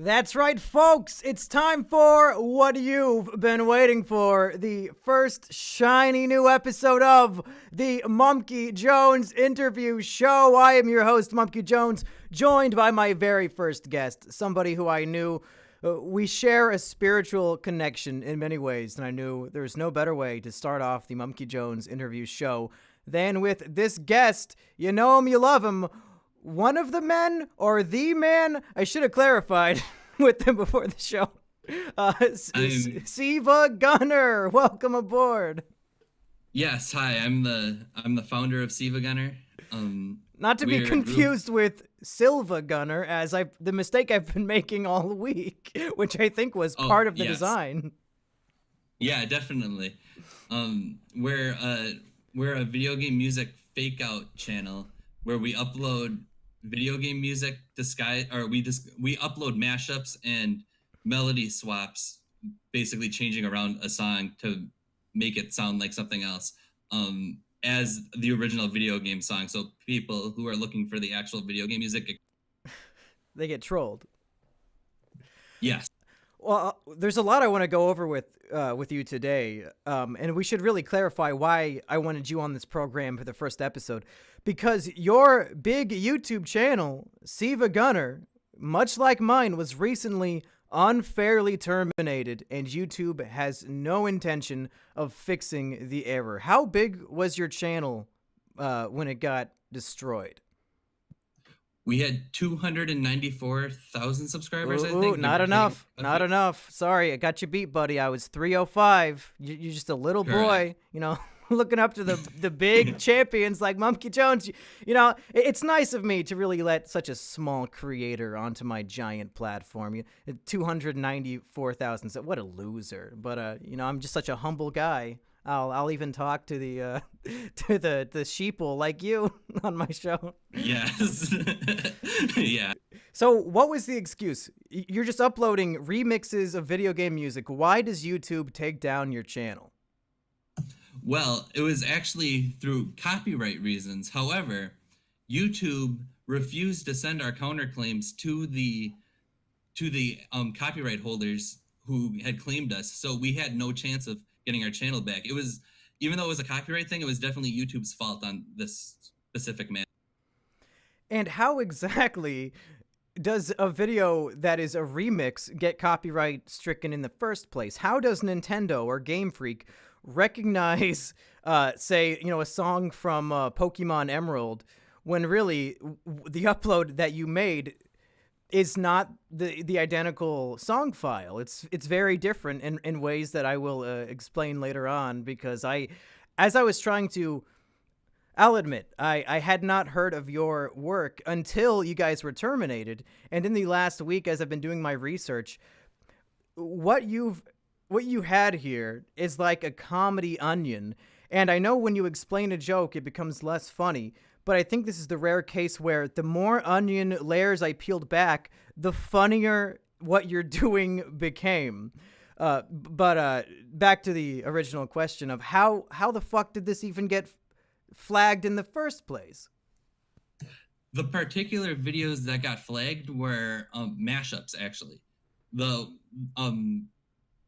That's right, folks. It's time for what you've been waiting for. The first shiny new episode of the Mumkey Jones interview show. I am your host, Mumkey Jones, joined by my very first guest, somebody who I knew we share a spiritual connection in many ways, and I knew there was no better way to start off the Mumkey Jones interview show than with this guest. You know him, you love him. One of the men, or the man, I should have clarified with them before the show. SilvaGunner, welcome aboard. Yes, hi. I'm the founder of SilvaGunner. Not to be confused with SilvaGunner, as the mistake I've been making all week, which I think was part of the design. Yeah, definitely. We're a video game music fake out channel where we upload video game music we upload mashups and melody swaps, basically changing around a song to make it sound like something else, as the original video game song. So people who are looking for the actual video game music, they get trolled. Yes. Well, there's a lot I want to go over with you today, and we should really clarify why I wanted you on this program for the first episode, because your big YouTube channel, SilvaGunner, much like mine, was recently unfairly terminated, and YouTube has no intention of fixing the error. How big was your channel when it got destroyed? We had 294,000 subscribers, I think. Ooh, not enough. Not enough. Sorry, I got you beat, buddy. I was 305. You're just a little boy, looking up to the big champions like Mumkey Jones. It's nice of me to really let such a small creator onto my giant platform. 294,000. So what a loser. But I'm just such a humble guy. I'll even talk to the sheeple like you on my show. Yes. Yeah. So what was the excuse? You're just uploading remixes of video game music. Why does YouTube take down your channel? Well, it was actually through copyright reasons. However, YouTube refused to send our counterclaims to the copyright holders who had claimed us. So we had no chance of getting our channel back. It was, even though it was a copyright thing, it was definitely YouTube's fault on this specific matter. And how exactly does a video that is a remix get copyright stricken in the first place? How does Nintendo or Game Freak recognize, say, a song from Pokemon Emerald when really the upload that you made is not the identical song file? It's very different in ways that I will explain later on, because as I was trying to, I'll admit, I had not heard of your work until you guys were terminated. And in the last week, as I've been doing my research, what you had here is like a comedy onion. And I know when you explain a joke, it becomes less funny. But I think this is the rare case where the more onion layers I peeled back, the funnier what you're doing became. But back to the original question of how the fuck did this even get flagged in the first place? The particular videos that got flagged were mashups, actually.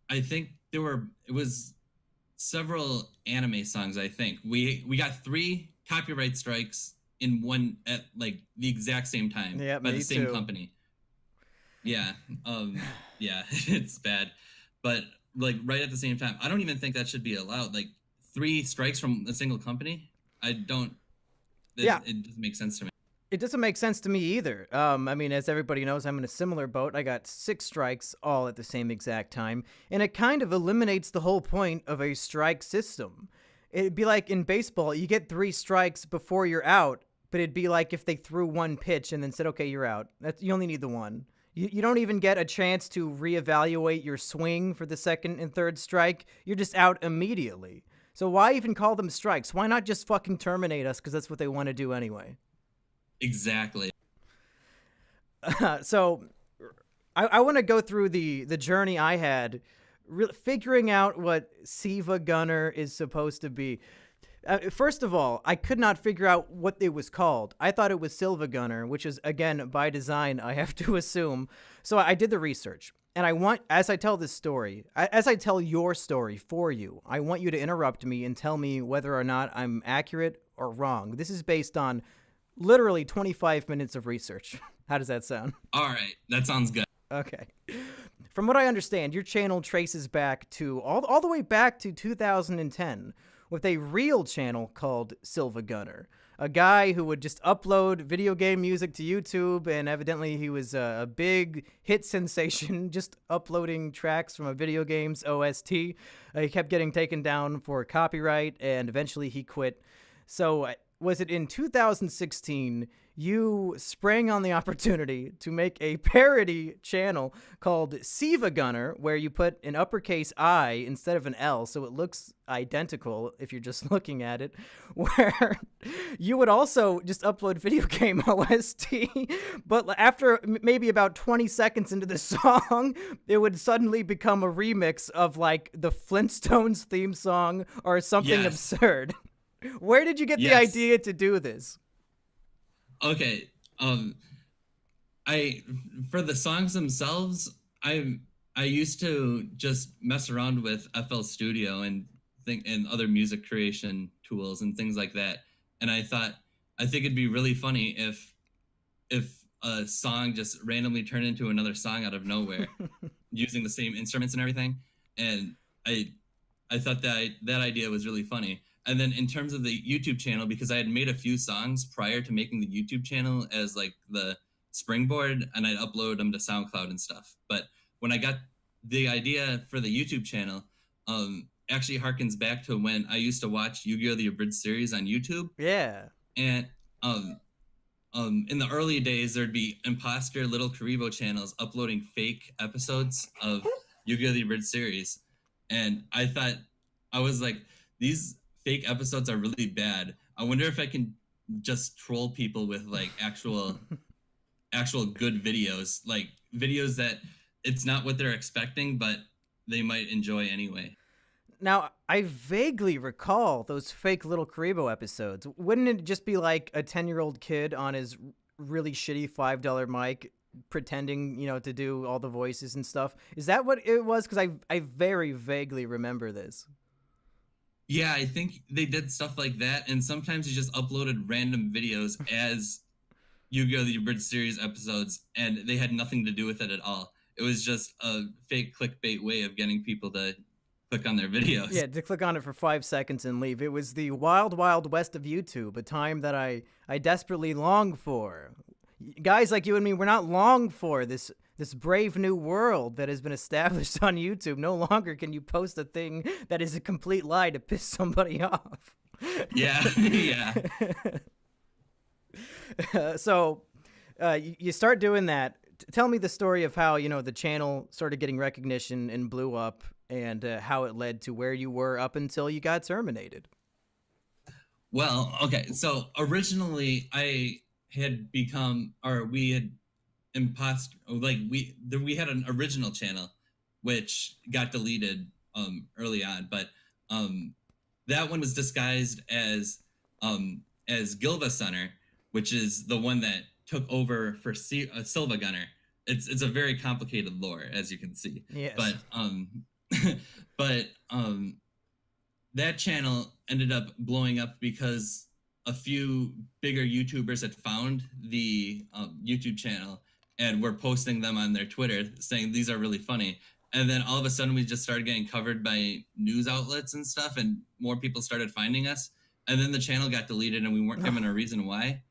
I think it was several anime songs. I think we got 3 copyright strikes in one at like the exact same time by the same company. Yeah. Yeah, it's bad. But like right at the same time, I don't even think that should be allowed. Like 3 strikes from a single company. It doesn't make sense to me. It doesn't make sense to me either. As everybody knows, I'm in a similar boat. I got 6 strikes all at the same exact time, and it kind of eliminates the whole point of a strike system. It'd be like in baseball, you get 3 strikes before you're out, but it'd be like if they threw 1 pitch and then said, okay, you're out. You only need the 1. You don't even get a chance to reevaluate your swing for the second and third strike. You're just out immediately. So why even call them strikes? Why not just fucking terminate us? Because that's what they want to do anyway. Exactly. So I want to go through the journey I had figuring out what SilvaGunner is supposed to be. First of all, I could not figure out what it was called. I thought it was SilvaGunner, which is, again, by design, I have to assume. So I did the research. And I want, as I tell this story, as I tell your story for you, I want you to interrupt me and tell me whether or not I'm accurate or wrong. This is based on literally 25 minutes of research. How does that sound? All right, that sounds good. Okay. From what I understand, your channel traces back to all the way back to 2010 with a real channel called SilvaGunner. A guy who would just upload video game music to YouTube, and evidently he was a big hit sensation just uploading tracks from a video game's OST. He kept getting taken down for copyright, and eventually he quit. So was it in 2016 you sprang on the opportunity to make a parody channel called SilvaGunner, where you put an uppercase I instead of an L, so it looks identical if you're just looking at it, where you would also just upload video game OST, but after maybe about 20 seconds into the song, it would suddenly become a remix of like the Flintstones theme song or something absurd. Where did you get the idea to do this? Okay, I for the songs themselves, I used to just mess around with FL Studio and other music creation tools and things like that. And I think it'd be really funny if a song just randomly turned into another song out of nowhere using the same instruments and everything. And I thought that idea was really funny. And then in terms of the YouTube channel, because I had made a few songs prior to making the YouTube channel as like the springboard, and I'd upload them to SoundCloud and stuff. But when I got the idea for the YouTube channel, actually harkens back to when I used to watch Yu-Gi-Oh! The Abridged series on YouTube. Yeah. And in the early days, there'd be imposter little Karibo channels uploading fake episodes of Yu-Gi-Oh! The Abridged series. And I was like, these fake episodes are really bad. I wonder if I can just troll people with like actual good videos, like videos that it's not what they're expecting, but they might enjoy anyway. Now, I vaguely recall those fake little Karibo episodes. Wouldn't it just be like a 10-year-old kid on his really shitty $5 mic pretending, to do all the voices and stuff? Is that what it was? Because I very vaguely remember this. Yeah, I think they did stuff like that, and sometimes you just uploaded random videos as Yu-Gi-Oh! The Abridged series episodes, and they had nothing to do with it at all. It was just a fake clickbait way of getting people to click on their videos. Yeah, to click on it for 5 seconds and leave. It was the wild, wild west of YouTube, a time that I desperately long for. Guys like you and me, we're not long for this brave new world that has been established on YouTube. No longer can you post a thing that is a complete lie to piss somebody off. Yeah, yeah. So you start doing that. Tell me the story of how, the channel started getting recognition and blew up, and how it led to where you were up until you got terminated. Well, okay. So originally we had we had an original channel which got deleted early on, but that one was disguised as SilvaGunner, which is the one that took over for SilvaGunner. It's a very complicated lore, as you can see. Yes. But that channel ended up blowing up because a few bigger YouTubers had found the YouTube channel and were posting them on their Twitter saying these are really funny. And then all of a sudden we just started getting covered by news outlets and stuff, and more people started finding us. And then the channel got deleted and we weren't given a reason why.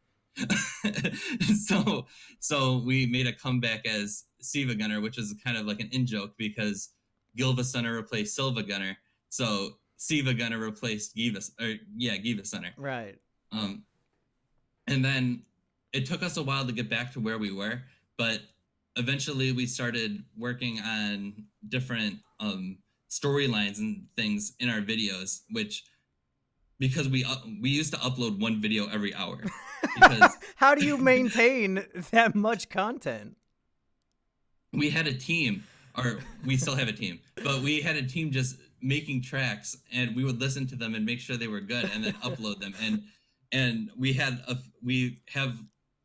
So we made a comeback as SilvaGunner, which is kind of like an in-joke because SilvaGunner replaced SilvaGunner. So SilvaGunner replaced SilvaGunner. Right. And then it took us a while to get back to where we were, but eventually we started working on different storylines and things in our videos, because we used to upload one video every hour. Because how do you maintain that much content? We had a team, or we still have a team, but we had a team just making tracks, and we would listen to them and make sure they were good, and then upload them. And we have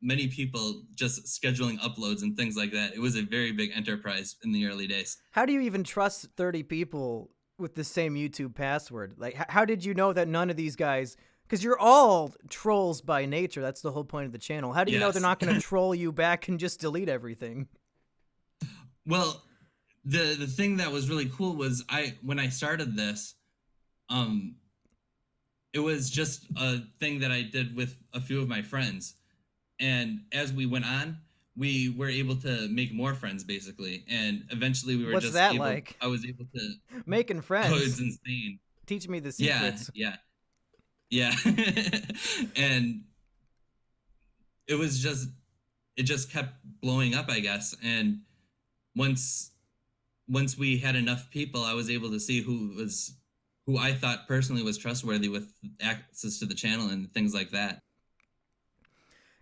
many people just scheduling uploads and things like that. It was a very big enterprise in the early days. How do you even trust 30 people with the same YouTube password? Like, how did you know that none of these guys, because you're all trolls by nature, that's the whole point of the channel. How do you know they're Yes. not going to troll you back and just delete everything? Well, the thing that was really cool was when I started this, um, it was just a thing that I did with a few of my friends. And as we went on, we were able to make more friends basically. And eventually we were What's just that able, like? I was able to, Making oh, it's friends. insane. Teach me the Yeah, secrets. yeah, yeah. And it was just, it just kept blowing up, I guess. And once, once we had enough people, I was able to see who I thought personally was trustworthy with access to the channel and things like that.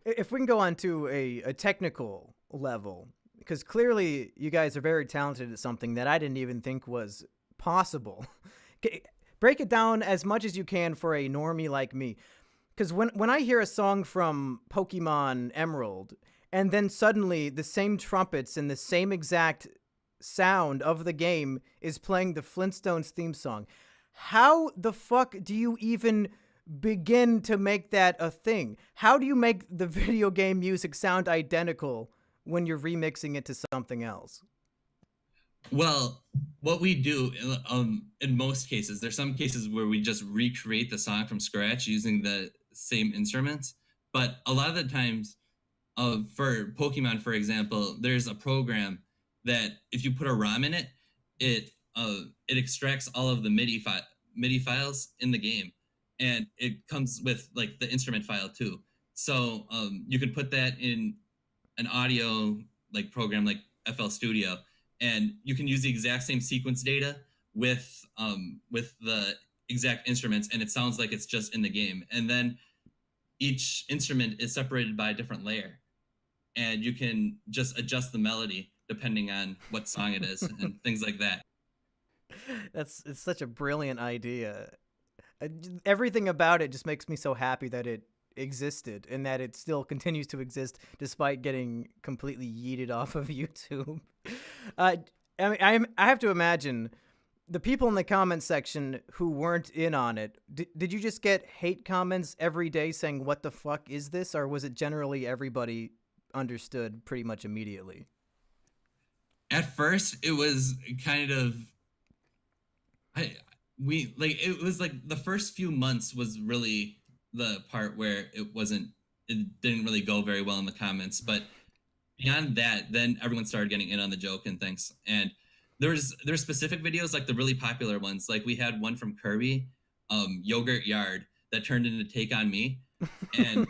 If we can go on to a technical level, because clearly you guys are very talented at something that I didn't even think was possible. Break it down as much as you can for a normie like me. Because when I hear a song from Pokemon Emerald, and then suddenly the same trumpets and the same exact sound of the game is playing the Flintstones theme song, how the fuck do you even begin to make that a thing? How do you make the video game music sound identical when you're remixing it to something else? Well, what we do in most cases, there's some cases where we just recreate the song from scratch using the same instruments. But a lot of the times, for Pokemon, for example, there's a program that if you put a ROM in it, it extracts all of the MIDI files in the game, and it comes with like the instrument file too. So you can put that in an audio like program like FL Studio, and you can use the exact same sequence data with the exact instruments, and it sounds like it's just in the game. And then each instrument is separated by a different layer, and you can just adjust the melody depending on what song it is and things like that. It's such a brilliant idea. Everything about it just makes me so happy that it existed and that it still continues to exist despite getting completely yeeted off of YouTube. Uh, I mean, I have to imagine the people in the comment section who weren't in on it. Did you just get hate comments every day saying, "What the fuck is this?" Or was it generally everybody understood pretty much immediately? At first, it was kind of I we like it was like the first few months was really the part where it didn't really go very well in the comments. But beyond that, then everyone started getting in on the joke and things. And there's specific videos like the really popular ones. Like we had one from Kirby, Yogurt Yard, that turned into Take on Me. And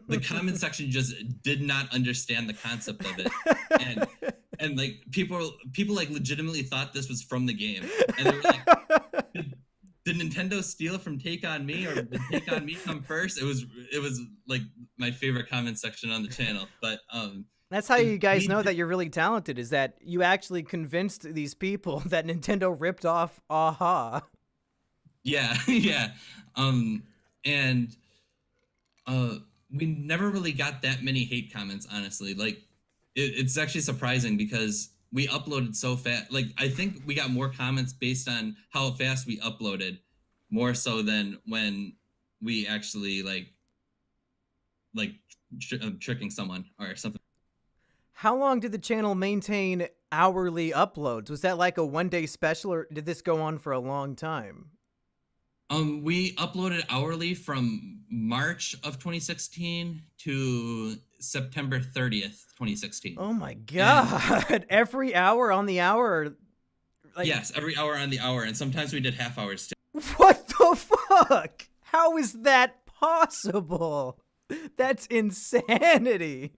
the comment section just did not understand the concept of it. And like people like legitimately thought this was from the game. And they were like, did Nintendo steal from Take on Me, or did Take on Me come first? It was like my favorite comment section on the channel. But That's how you guys we know did, that you're really talented, is that you actually convinced these people that Nintendo ripped off Aha. yeah, yeah. And uh we never really got that many hate comments, honestly. Like it's actually surprising because we uploaded so fast. Like I think we got more comments based on how fast we uploaded, more so than when we actually like tricking someone or something. How long did the channel maintain hourly uploads? Was that like a one-day special, or did this go on for a long time? We uploaded hourly from March of 2016 to September 30th, 2016. Oh my And god. Every hour on the hour? Or like, yes, every hour on the hour, and sometimes we did half hours too. what the fuck? How is that possible? That's insanity.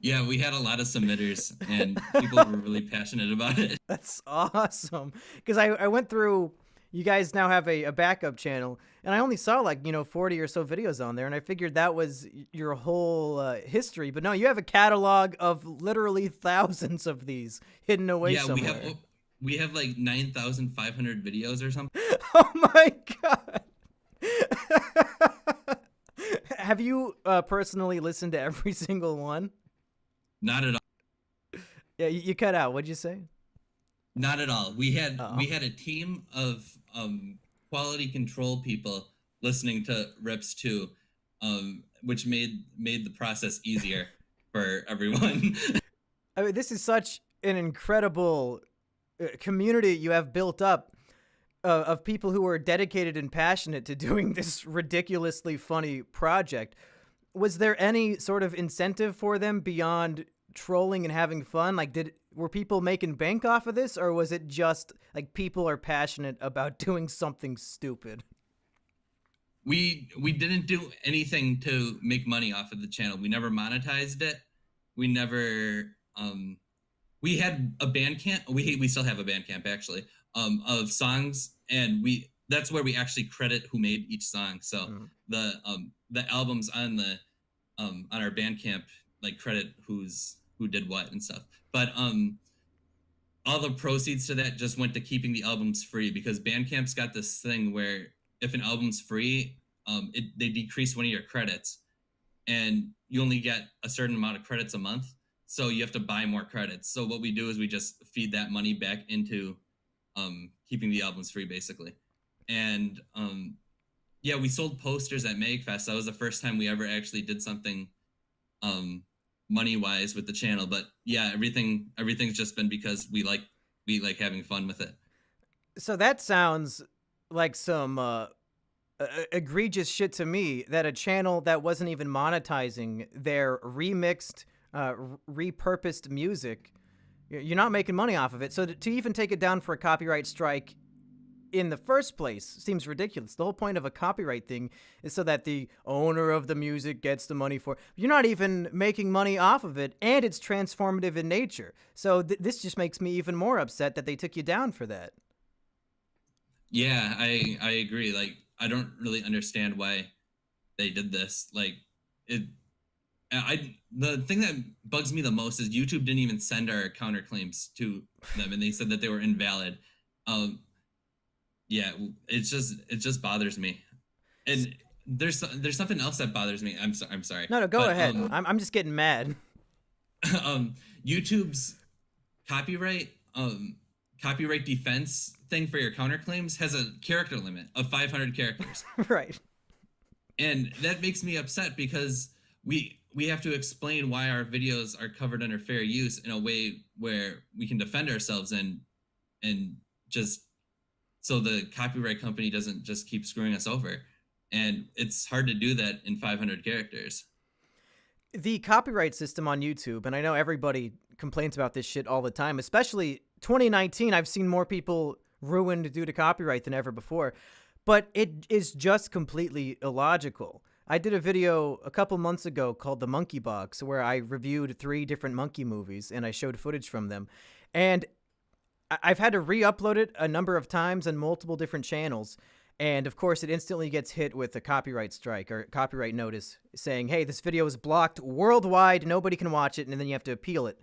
Yeah, we had a lot of submitters, and people were really passionate about it. That's awesome. Because I went through, you guys now have a backup channel, and I only saw like, 40 or so videos on there, and I figured that was your whole history. But no, you have a catalog of literally thousands of these hidden away Yeah, somewhere. we have like 9,500 videos or something. Oh my god. Have you personally listened to every single one? Not at all. Yeah, you cut out. What'd you say? Not at all. We had Oh. we had a team of quality control people listening to rips too, which made the process easier for everyone. I mean, this is such an incredible community you have built up of people who are dedicated and passionate to doing this ridiculously funny project. Was there any sort of incentive for them beyond trolling and having fun? Like, were people making bank off of this, or was it just like people are passionate about doing something stupid? We didn't do anything to make money off of the channel. We never monetized it. We never we had a Bandcamp. We still have a Bandcamp actually, of songs, and we that's where we actually credit who made each song. So Mm. the albums on our Bandcamp like credit who did what and stuff. But all the proceeds to that just went to keeping the albums free, because Bandcamp's got this thing where if an album's free, they decrease one of your credits, and you only get a certain amount of credits a month, so you have to buy more credits. So what we do is we just feed that money back into keeping the albums free, basically. And yeah, we sold posters at MagFest. That was the first time we ever actually did something money wise with the channel. But yeah, everything's just been because we like having fun with it. So that sounds like some egregious shit to me, that a channel that wasn't even monetizing their remixed, repurposed music, you're not making money off of it. So to even take it down for a copyright strike in the first place seems ridiculous. The whole point of a copyright thing is so that the owner of the music gets the money for it. You're not even making money off of it, and it's transformative in nature. So this just makes me even more upset that they took you down for that. Yeah, I agree. Like, I don't really understand why they did this. Like, it I the thing that bugs me the most is YouTube didn't even send our counterclaims to them, and they said that they were invalid. Um, yeah, it just bothers me. And there's something else that bothers me. I'm sorry, No, no, go but ahead. I'm just getting mad. um, YouTube's copyright copyright defense thing for your counterclaims has a character limit of 500 characters. Right. And that makes me upset because we have to explain why our videos are covered under fair use in a way where we can defend ourselves, and just so the copyright company doesn't just keep screwing us over. And it's hard to do that in 500 characters. The copyright system on YouTube, and I know everybody complains about this shit all the time, especially 2019, I've seen more people ruined due to copyright than ever before, but it is just completely illogical. I did a video a couple months ago called The Monkey Box, where I reviewed 3 different monkey movies and I showed footage from them. And I've had to re-upload it a number of times on multiple different channels. And of course, it instantly gets hit with a copyright strike or copyright notice saying, hey, this video is blocked worldwide, nobody can watch it, and then you have to appeal it.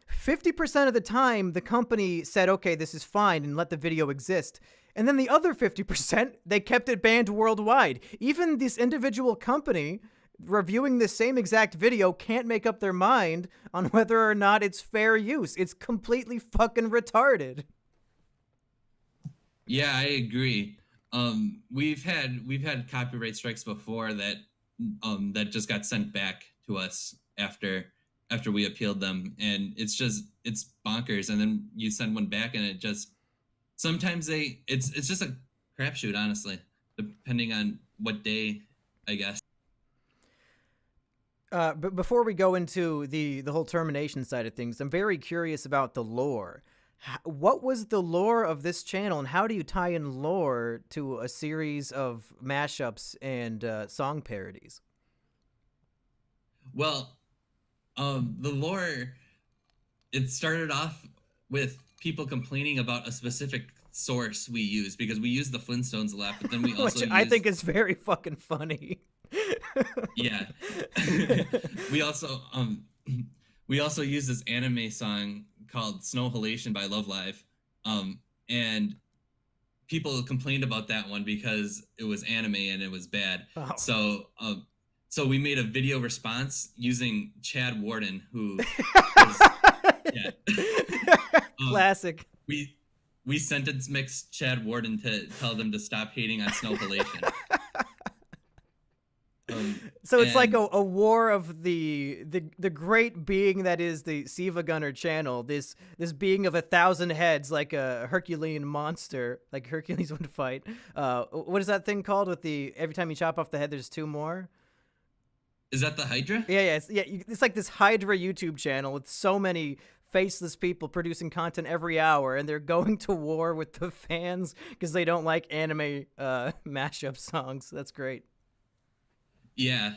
50% of the time, the company said, okay, this is fine, and let the video exist. And then the other 50%, they kept it banned worldwide. Even this individual company reviewing the same exact video can't make up their mind on whether or not it's fair use. It's completely fucking retarded. Yeah, I agree. We've had copyright strikes before that just got sent back to us after we appealed them, and it's bonkers. And then you send one back, and it just sometimes it's just a crapshoot, honestly, depending on what day, I guess. But before we go into the whole termination side of things, I'm very curious about the lore. What was the lore of this channel, and how do you tie in lore to a series of mashups and song parodies? Well, the lore, it started off with people complaining about a specific source we use, because we use the Flintstones a lot, but then we also Which I use, think is very fucking funny. yeah. we also we also use this anime song called Snow Halation by Love Live. And people complained about that one because it was anime and it was bad. Oh. So we made a video response using Chad Warden, who was yeah. um, Classic. we we sentence mixed Chad Warden to tell them to stop hating on snow halation. So it's like And a war of the great being that is the SilvaGunner channel. This being of 1,000 heads, like a Herculean monster, like Hercules would fight. What is that thing called? With the every time you chop off the head, there's two more. is that the Hydra? Yeah. It's like this Hydra YouTube channel with so many faceless people producing content every hour, and they're going to war with the fans because they don't like anime mashup songs. That's great. Yeah.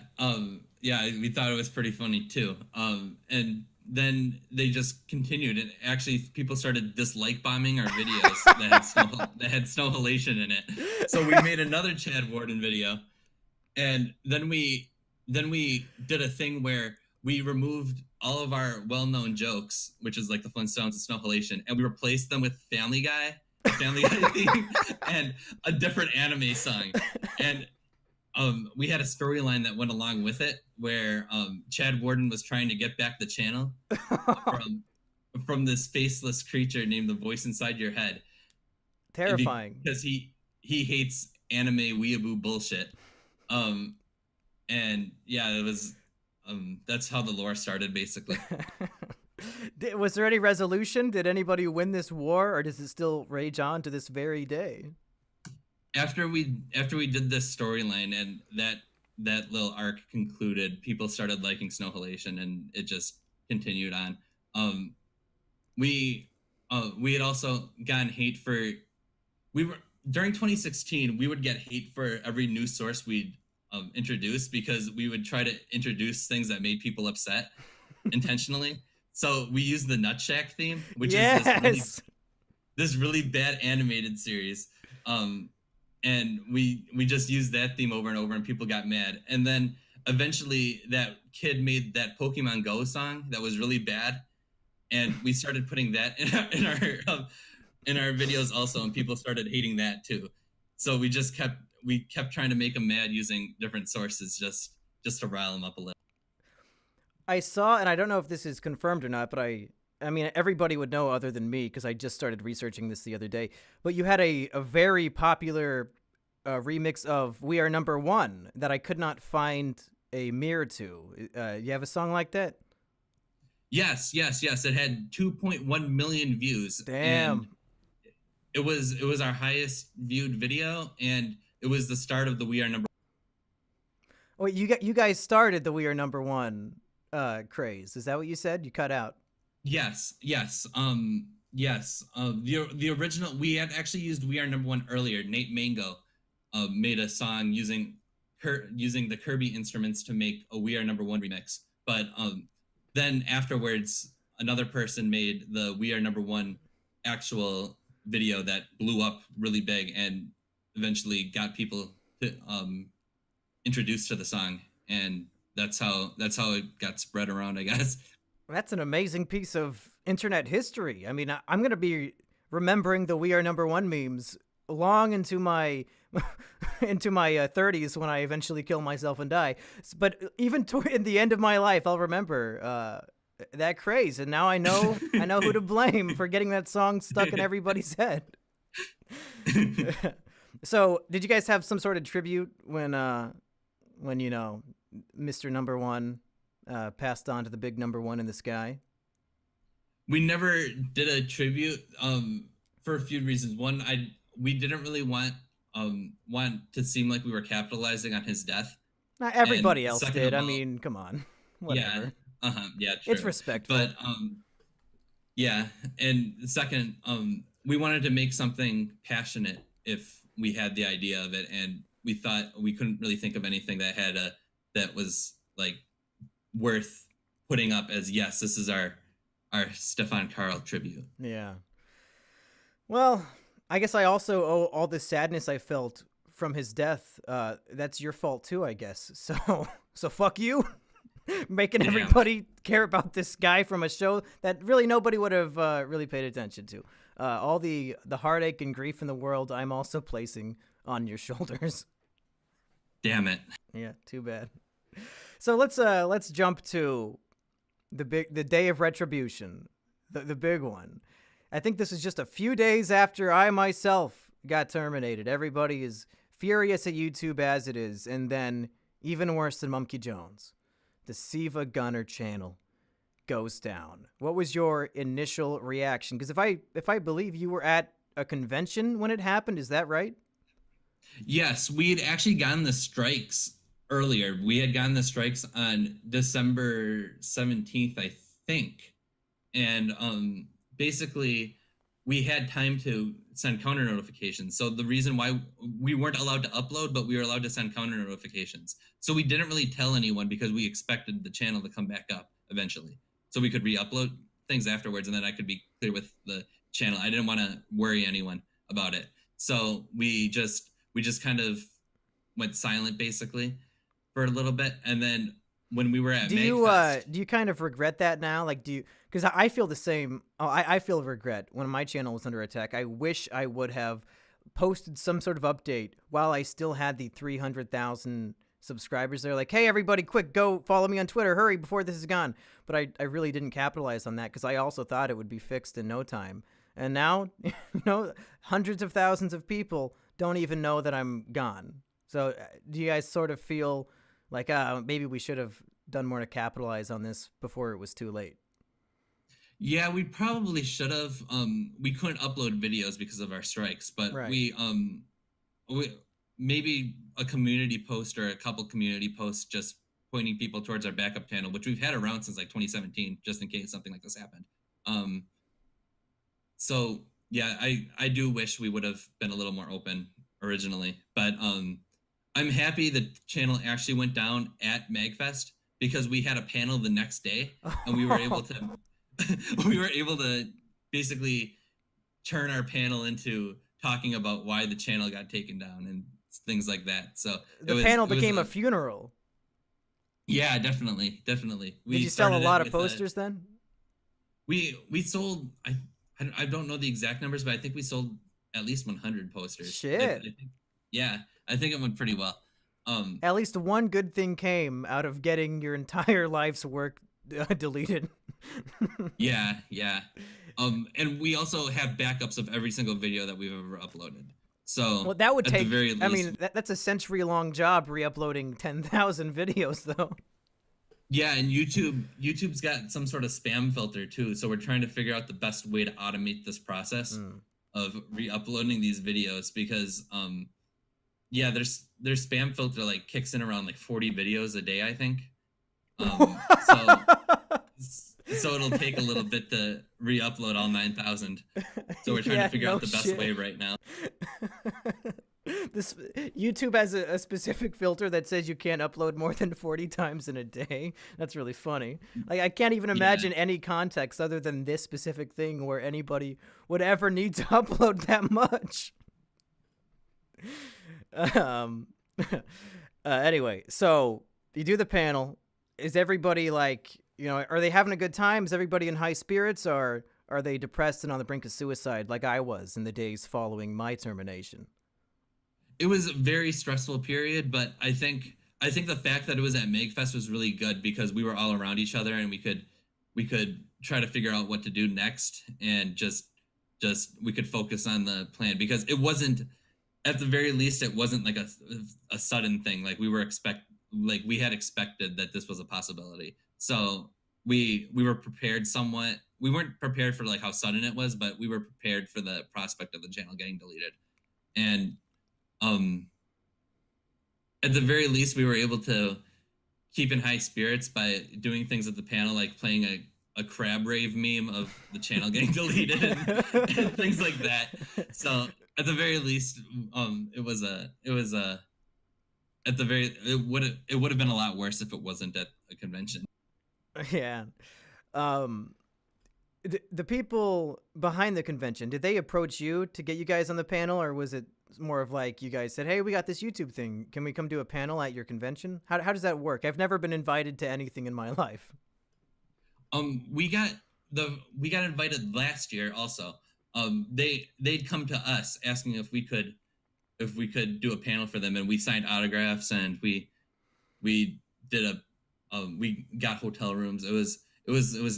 Yeah, we thought it was pretty funny too. And then they just continued, and actually people started dislike bombing our videos that had snow halation in it. So we made another Chad Warden video, and then we did a thing where we removed all of our well-known jokes, which is like the Flintstones and snow halation, and we replaced them with Family Guy, the Family Guy theme, and a different anime song. And we had a storyline that went along with it where Chad Warden was trying to get back the channel from this faceless creature named the Voice Inside Your Head. Terrifying. Because he hates anime weeaboo bullshit. And yeah, it was that's how the lore started basically. Was there any resolution? Did anybody win this war, or does it still rage on to this very day? After we did this storyline and that little arc concluded, people started liking snow halation, and it just continued on. We had also gotten hate for during 2016 we would get hate for every news source we'd introduce, because we would try to introduce things that made people upset intentionally. So we used the Nut Shack theme, which is this really bad animated series. And we just used that theme over and over, and people got mad. And then eventually that kid made that Pokemon Go song that was really bad, and we started putting that in our videos also, and people started hating that too. So we kept trying to make them mad using different sources just to rile them up a little. I saw, and I don't know if this is confirmed or not, but I mean, everybody would know other than me because I just started researching this the other day. But you had a very popular remix of "We Are Number One" that I could not find a mirror to. You have a song like that? Yes. It had 2.1 million views. Damn. And it was our highest viewed video, and it was the start of the We Are Number. Wait, you guys started the "We Are Number One" craze. Is that what you said? You cut out. Yes. The original, we had actually used "We Are Number One" earlier. Nate Mango made a song using the Kirby instruments to make a "We Are Number One" remix. But then afterwards, another person made the "We Are Number One" actual video that blew up really big and eventually got people to, introduced to the song, and that's how it got spread around, I guess. That's an amazing piece of internet history. I mean, I'm going to be remembering the "We Are Number One" memes long into my into my 30s when I eventually kill myself and die. But even in the end of my life, I'll remember that craze, and now I know who to blame for getting that song stuck in everybody's head. So, did you guys have some sort of tribute when you know Mr. Number One passed on to the big number one in the sky? We never did a tribute for a few reasons. One, we didn't really want to seem like we were capitalizing on his death. Not everybody And else second did. of I all- mean, come on. Whatever. Yeah, true. It's respectful. But yeah, and second, we wanted to make something passionate if we had the idea of it, and we thought we couldn't really think of anything that was like worth putting up as, yes, this is our Stefan Karl tribute. Yeah. Well, I guess I also owe all the sadness I felt from his death. That's your fault too, I guess. So fuck you. Making everybody care about this guy from a show that really nobody would have really paid attention to. All the heartache and grief in the world, I'm also placing on your shoulders. Damn it. Yeah, too bad. So let's jump to the day of retribution, the big one. I think this is just a few days after I myself got terminated. Everybody is furious at YouTube as it is, and then even worse than Mumkey Jones, the SilvaGunner channel goes down. What was your initial reaction? Because if I believe you were at a convention when it happened, is that right? Yes, we had actually gotten the strikes earlier. We had gotten the strikes on December 17th, I think. And basically, we had time to send counter notifications. So the reason why we weren't allowed to upload, but we were allowed to send counter notifications. So we didn't really tell anyone because we expected the channel to come back up eventually. So we could re-upload things afterwards, and then I could be clear with the channel. I didn't want to worry anyone about it. So we just kind of went silent basically for a little bit, and then when we were at Magfest, do you kind of regret that now? Like, do you? Because I feel the same. Oh, I feel regret when my channel was under attack. I wish I would have posted some sort of update while I still had the 300,000 subscribers. They're like, hey, everybody, quick, go follow me on Twitter. Hurry before this is gone. But I really didn't capitalize on that because I also thought it would be fixed in no time. And now, hundreds of thousands of people don't even know that I'm gone. So do you guys sort of feel like maybe we should have done more to capitalize on this before it was too late? yeah, we probably should have. We couldn't upload videos because of our strikes, but Right. we maybe a community post or a couple community posts just pointing people towards our backup channel, which we've had around since like 2017, just in case something like this happened. Um, so yeah, I do wish we would have been a little more open originally, but I'm happy the channel actually went down at Magfest because we had a panel the next day, and we were able to we were able to basically turn our panel into talking about why the channel got taken down and things like that. So The panel became a funeral. yeah, definitely. Did you sell a lot of posters then? We sold I don't know the exact numbers, but I think we sold at least 100 posters. Shit. I think, yeah, I think it went pretty well. At least one good thing came out of getting your entire life's work deleted. Yeah. And we also have backups of every single video that we've ever uploaded. So Well, that would at take. the very least, I mean, that's a century-long job re-uploading 10,000 videos, though. yeah, and YouTube's got some sort of spam filter too. So we're trying to figure out the best way to automate this process of re-uploading ththese videos because yeah, their spam filter like kicks in around like 40 videos a day, I think. So so it'll take a little bit to re-upload all 9,000. So we're trying to figure out the best way right now. This YouTube has a specific filter that says you can't upload more than 40 times in a day. That's really funny. Like, I can't even imagine any context other than this specific thing where anybody would ever need to upload that much. Anyway, so you do the panel. Is everybody like, are they having a good time? Is everybody in high spirits, or are they depressed and on the brink of suicide like I was in the days following my termination? It was a very stressful period, but I think the fact that it was at Magfest was really good because we were all around each other and we could try to figure out what to do next and just we could focus on the plan because it wasn't, at the very least, it wasn't like a sudden thing. Like we had expected that this was a possibility. So we were prepared somewhat. We weren't prepared for like how sudden it was, but we were prepared for the prospect of the channel getting deleted. And at the very least, we were able to keep in high spirits by doing things at the panel, like playing a crab rave meme of the channel getting deleted and things like that. So at the very least, it would have been a lot worse if it wasn't at a convention. Yeah. The people behind the convention, did they approach you to get you guys on the panel, or was it more of like you guys said, hey, we got this YouTube thing, can we come do a panel at your convention? How does that work? I've never been invited to anything in my life. We got invited last year also. they'd come to us asking if we could do a panel for them, and we signed autographs, and we did we got hotel rooms. It was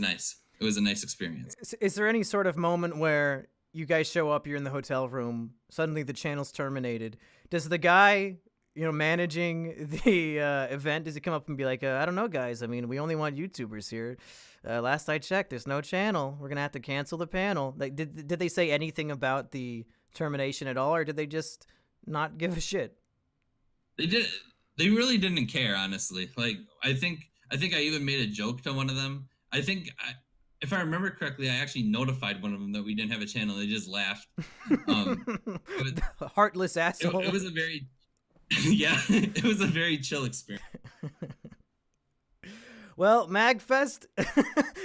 nice. It was a nice experience. Is there any sort of moment where you guys show up, you're in the hotel room, suddenly the channel's terminated? Does the guy, managing the event, does he come up and be like, I don't know, guys. I mean, we only want YouTubers here. Last I checked, there's no channel. We're gonna have to cancel the panel. Like, did they say anything about the termination at all, or did they just not give a shit? They did. They really didn't care, honestly. Like, I think I even made a joke to one of them. If I remember correctly, I actually notified one of them that we didn't have a channel. They just laughed. Heartless asshole. It was a very, yeah, it was a very chill experience. Well, MagFest,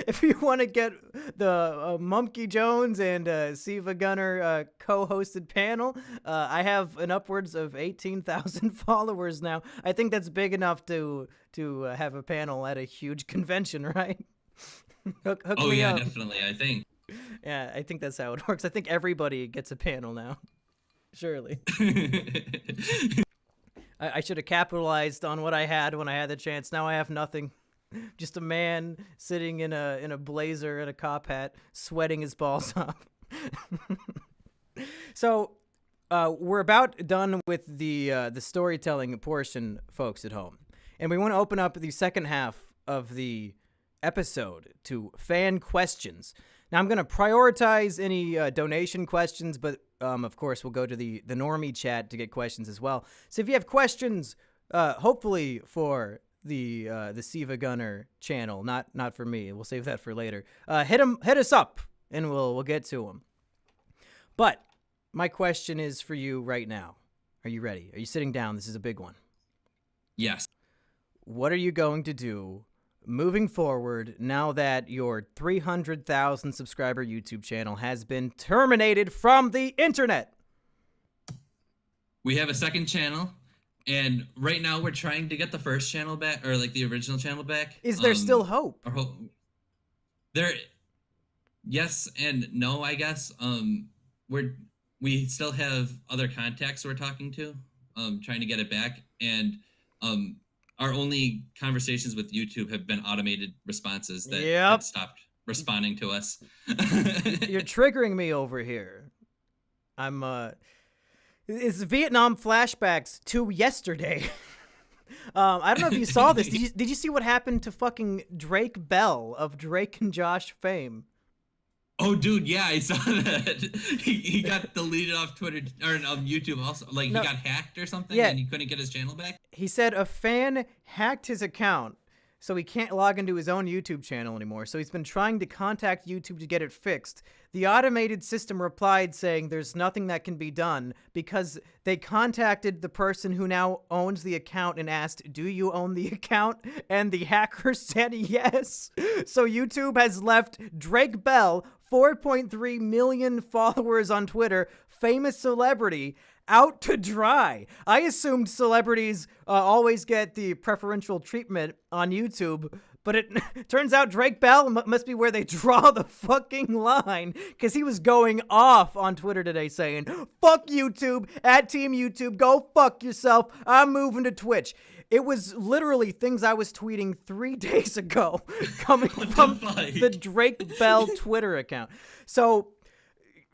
if you want to get the Mumkey Jones and SilvaGunner co-hosted panel, I have an upwards of 18,000 followers now. I think that's big enough to have a panel at a huge convention, right? Hook me up. Definitely. I think. Yeah, I think that's how it works. I think everybody gets a panel now. Surely. I should have capitalized on what I had when I had the chance. Now I have nothing. Just a man sitting in a blazer and a cop hat, sweating his balls off. So, we're about done with the storytelling portion, folks at home, and we want to open up the second half of the episode to fan questions. Now, I'm going to prioritize any donation questions, but of course, we'll go to the normie chat to get questions as well. So if you have questions, hopefully for the SilvaGunner channel, not for me. We'll save that for later. Hit us up, and we'll get to them. But my question is for you right now. Are you ready? Are you sitting down? This is a big one. Yes. What are you going to do moving forward now that your 300,000 subscriber YouTube channel has been terminated from the internet? We have a second channel. And right now we're trying to get the first channel back, or like the original channel back. Is there still hope? Yes and no, I guess. We still have other contacts we're talking to, trying to get it back. And our only conversations with YouTube have been automated responses that have stopped responding to us. You're triggering me over here. It's Vietnam flashbacks to yesterday. I don't know if you saw this. Did you see what happened to fucking Drake Bell of Drake and Josh fame? Oh, dude, yeah, I saw that. He got deleted off Twitter or YouTube also. Like, he got hacked or something, and he couldn't get his channel back? He said a fan hacked his account, so he can't log into his own YouTube channel anymore. So he's been trying to contact YouTube to get it fixed. The automated system replied saying there's nothing that can be done because they contacted the person who now owns the account and asked, do you own the account? And the hacker said yes. So YouTube has left Drake Bell, 4.3 million followers on Twitter, famous celebrity, out to dry. I assumed celebrities always get the preferential treatment on YouTube, but it turns out Drake Bell must be where they draw the fucking line, because he was going off on Twitter today saying, fuck YouTube, at Team YouTube, go fuck yourself, I'm moving to Twitch. It was literally things I was tweeting 3 days ago coming from the Drake Bell Twitter account. So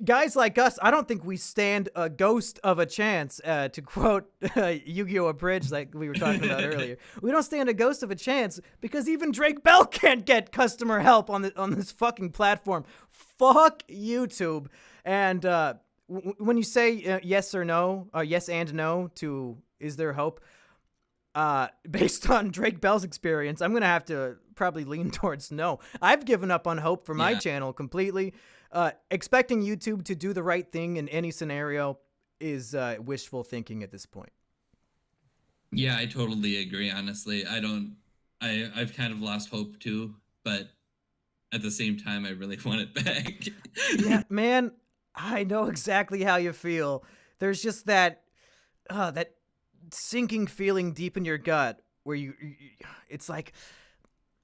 guys like us, I don't think we stand a ghost of a chance, to quote Yu-Gi-Oh! Abridged like we were talking about earlier. We don't stand a ghost of a chance because even Drake Bell can't get customer help on this fucking platform. Fuck YouTube. And when you say yes or no, yes and no to is there hope, based on Drake Bell's experience, I'm going to have to probably lean towards no. I've given up on hope for my channel completely. Expecting YouTube to do the right thing in any scenario is wishful thinking at this point. Yeah, I totally agree, honestly. I've kind of lost hope too, but at the same time, I really want it back. Yeah, man, I know exactly how you feel. There's just that sinking feeling deep in your gut where it's like,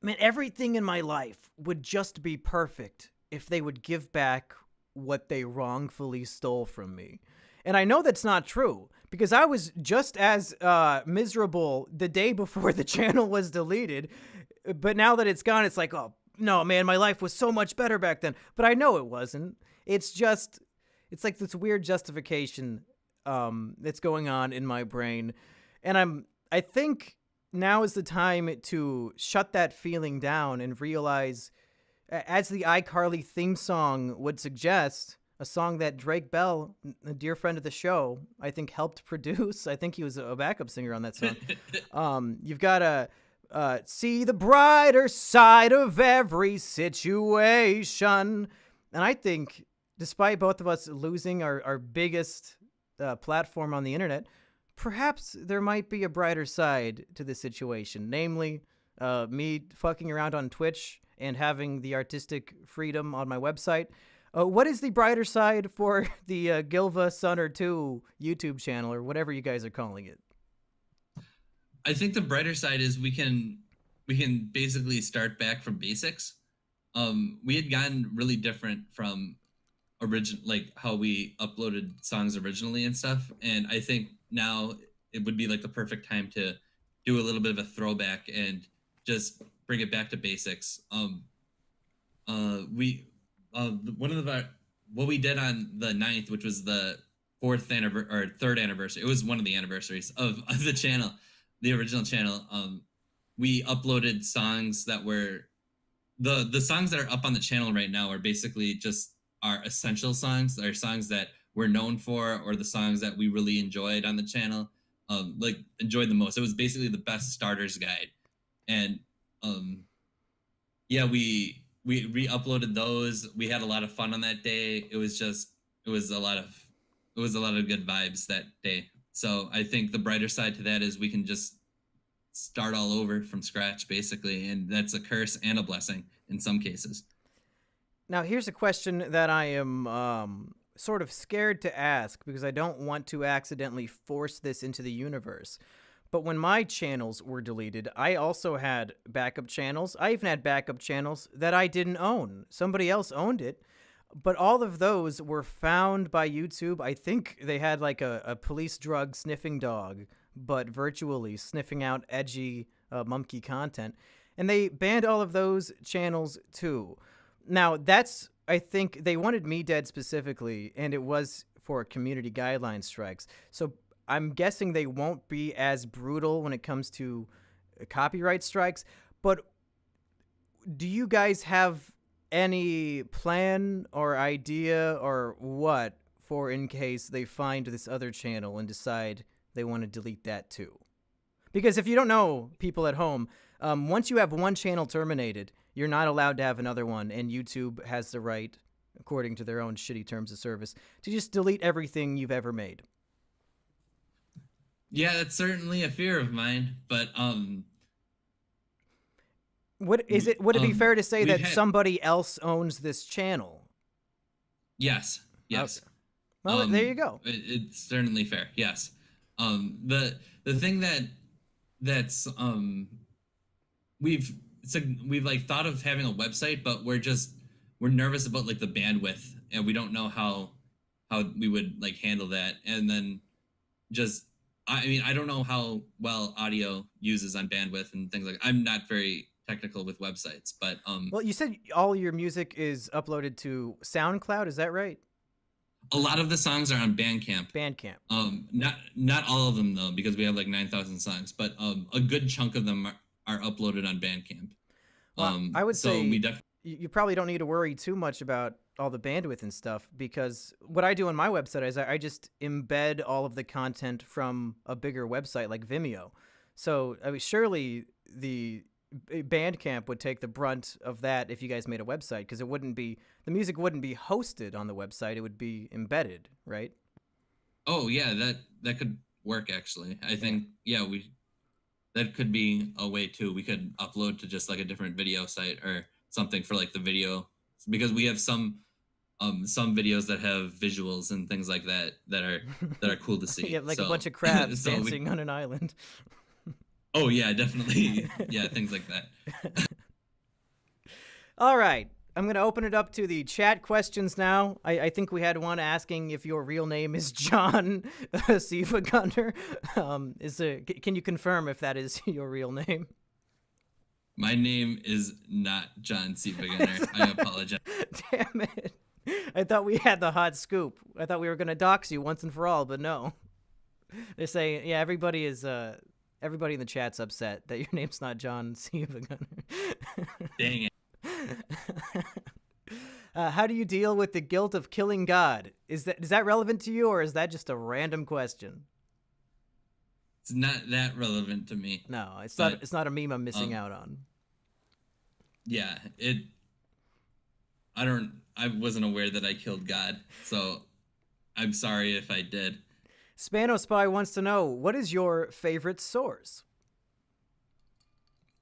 man, everything in my life would just be perfect if they would give back what they wrongfully stole from me. And I know that's not true because I was just as miserable the day before the channel was deleted. But now that it's gone, it's like, oh, no, man, my life was so much better back then. But I know it wasn't. It's like this weird justification that's going on in my brain. And I think now is the time to shut that feeling down and realize, as the iCarly theme song would suggest, a song that Drake Bell, a dear friend of the show, I think helped produce. I think he was a backup singer on that song. You've got to see the brighter side of every situation. And I think, despite both of us losing our biggest platform on the internet, perhaps there might be a brighter side to the situation. Namely, me fucking around on Twitch and having the artistic freedom on my website. What is the brighter side for the Gilva Sunner 2 YouTube channel, or whatever you guys are calling it? I think the brighter side is we can basically start back from basics. We had gotten really different from like how we uploaded songs originally and stuff, and I think now it would be like the perfect time to do a little bit of a throwback and just bring it back to basics. One of what we did on the 9th, which was the third anniversary, it was one of the anniversaries of the channel, the original channel. We uploaded songs that were the songs that are up on the channel right now are basically just our essential songs. They're songs that we're known for, or the songs that we really enjoyed on the channel, like enjoyed the most. It was basically the best starter's guide. And yeah, we re-uploaded those. We had a lot of fun on that day. It was a lot of good vibes that day. So I think the brighter side to that is we can just start all over from scratch, basically, and that's a curse and a blessing in some cases. Now, here's a question that I am sort of scared to ask because I don't want to accidentally force this into the universe. But when my channels were deleted, I also had backup channels. I even had backup channels that I didn't own. Somebody else owned it. But all of those were found by YouTube. I think they had like a police drug sniffing dog, but virtually sniffing out edgy Mumkey content. And they banned all of those channels too. Now, I think they wanted me dead specifically, and it was for community guideline strikes. So I'm guessing they won't be as brutal when it comes to copyright strikes. But do you guys have any plan or idea or what for in case they find this other channel and decide they want to delete that too? Because if you don't know, people at home, once you have one channel terminated, you're not allowed to have another one, and YouTube has the right, according to their own shitty terms of service, to just delete everything you've ever made. Yeah, that's certainly a fear of mine, but would it be fair to say that somebody else owns this channel? Yes. Okay. Well, there you go. It's certainly fair. Yes. The thing that's we've like thought of having a website, but we're nervous about like the bandwidth, and we don't know how we would like handle that. And then just I mean, I don't know how well audio uses on bandwidth and things like that. I'm not very technical with websites, but well, you said all your music is uploaded to SoundCloud, is that right? A lot of the songs are on Bandcamp. Not all of them though, because we have like 9,000 songs, but a good chunk of them are uploaded on Bandcamp. Well, I would say you probably don't need to worry too much about all the bandwidth and stuff, because what I do on my website is I just embed all of the content from a bigger website like Vimeo. So I mean, surely the Bandcamp would take the brunt of that if you guys made a website, because the music wouldn't be hosted on the website, it would be embedded, right? Oh yeah, that could work actually. I think that could be a way too. We could upload to just like a different video site or something for like the video, because we have some videos that have visuals and things like that are cool to see. Yeah, like a bunch of crabs dancing on an island. Oh yeah, definitely. Yeah, things like that. All right. I'm going to open it up to the chat questions now. I think we had one asking if your real name is John SilvaGunner. Can you confirm if that is your real name? My name is not John SilvaGunner. I apologize. Damn it. I thought we had the hot scoop. I thought we were going to dox you once and for all, but no. They're saying, yeah, everybody in the chat's upset that your name's not John SilvaGunner. Dang it. How do you deal with the guilt of killing God? Is that relevant to you, or is that just a random question? It's not that relevant to me. No, it's not. It's not a meme I'm missing out on. Yeah, I wasn't aware that I killed God, so I'm sorry if I did. Spano Spy wants to know, what is your favorite source?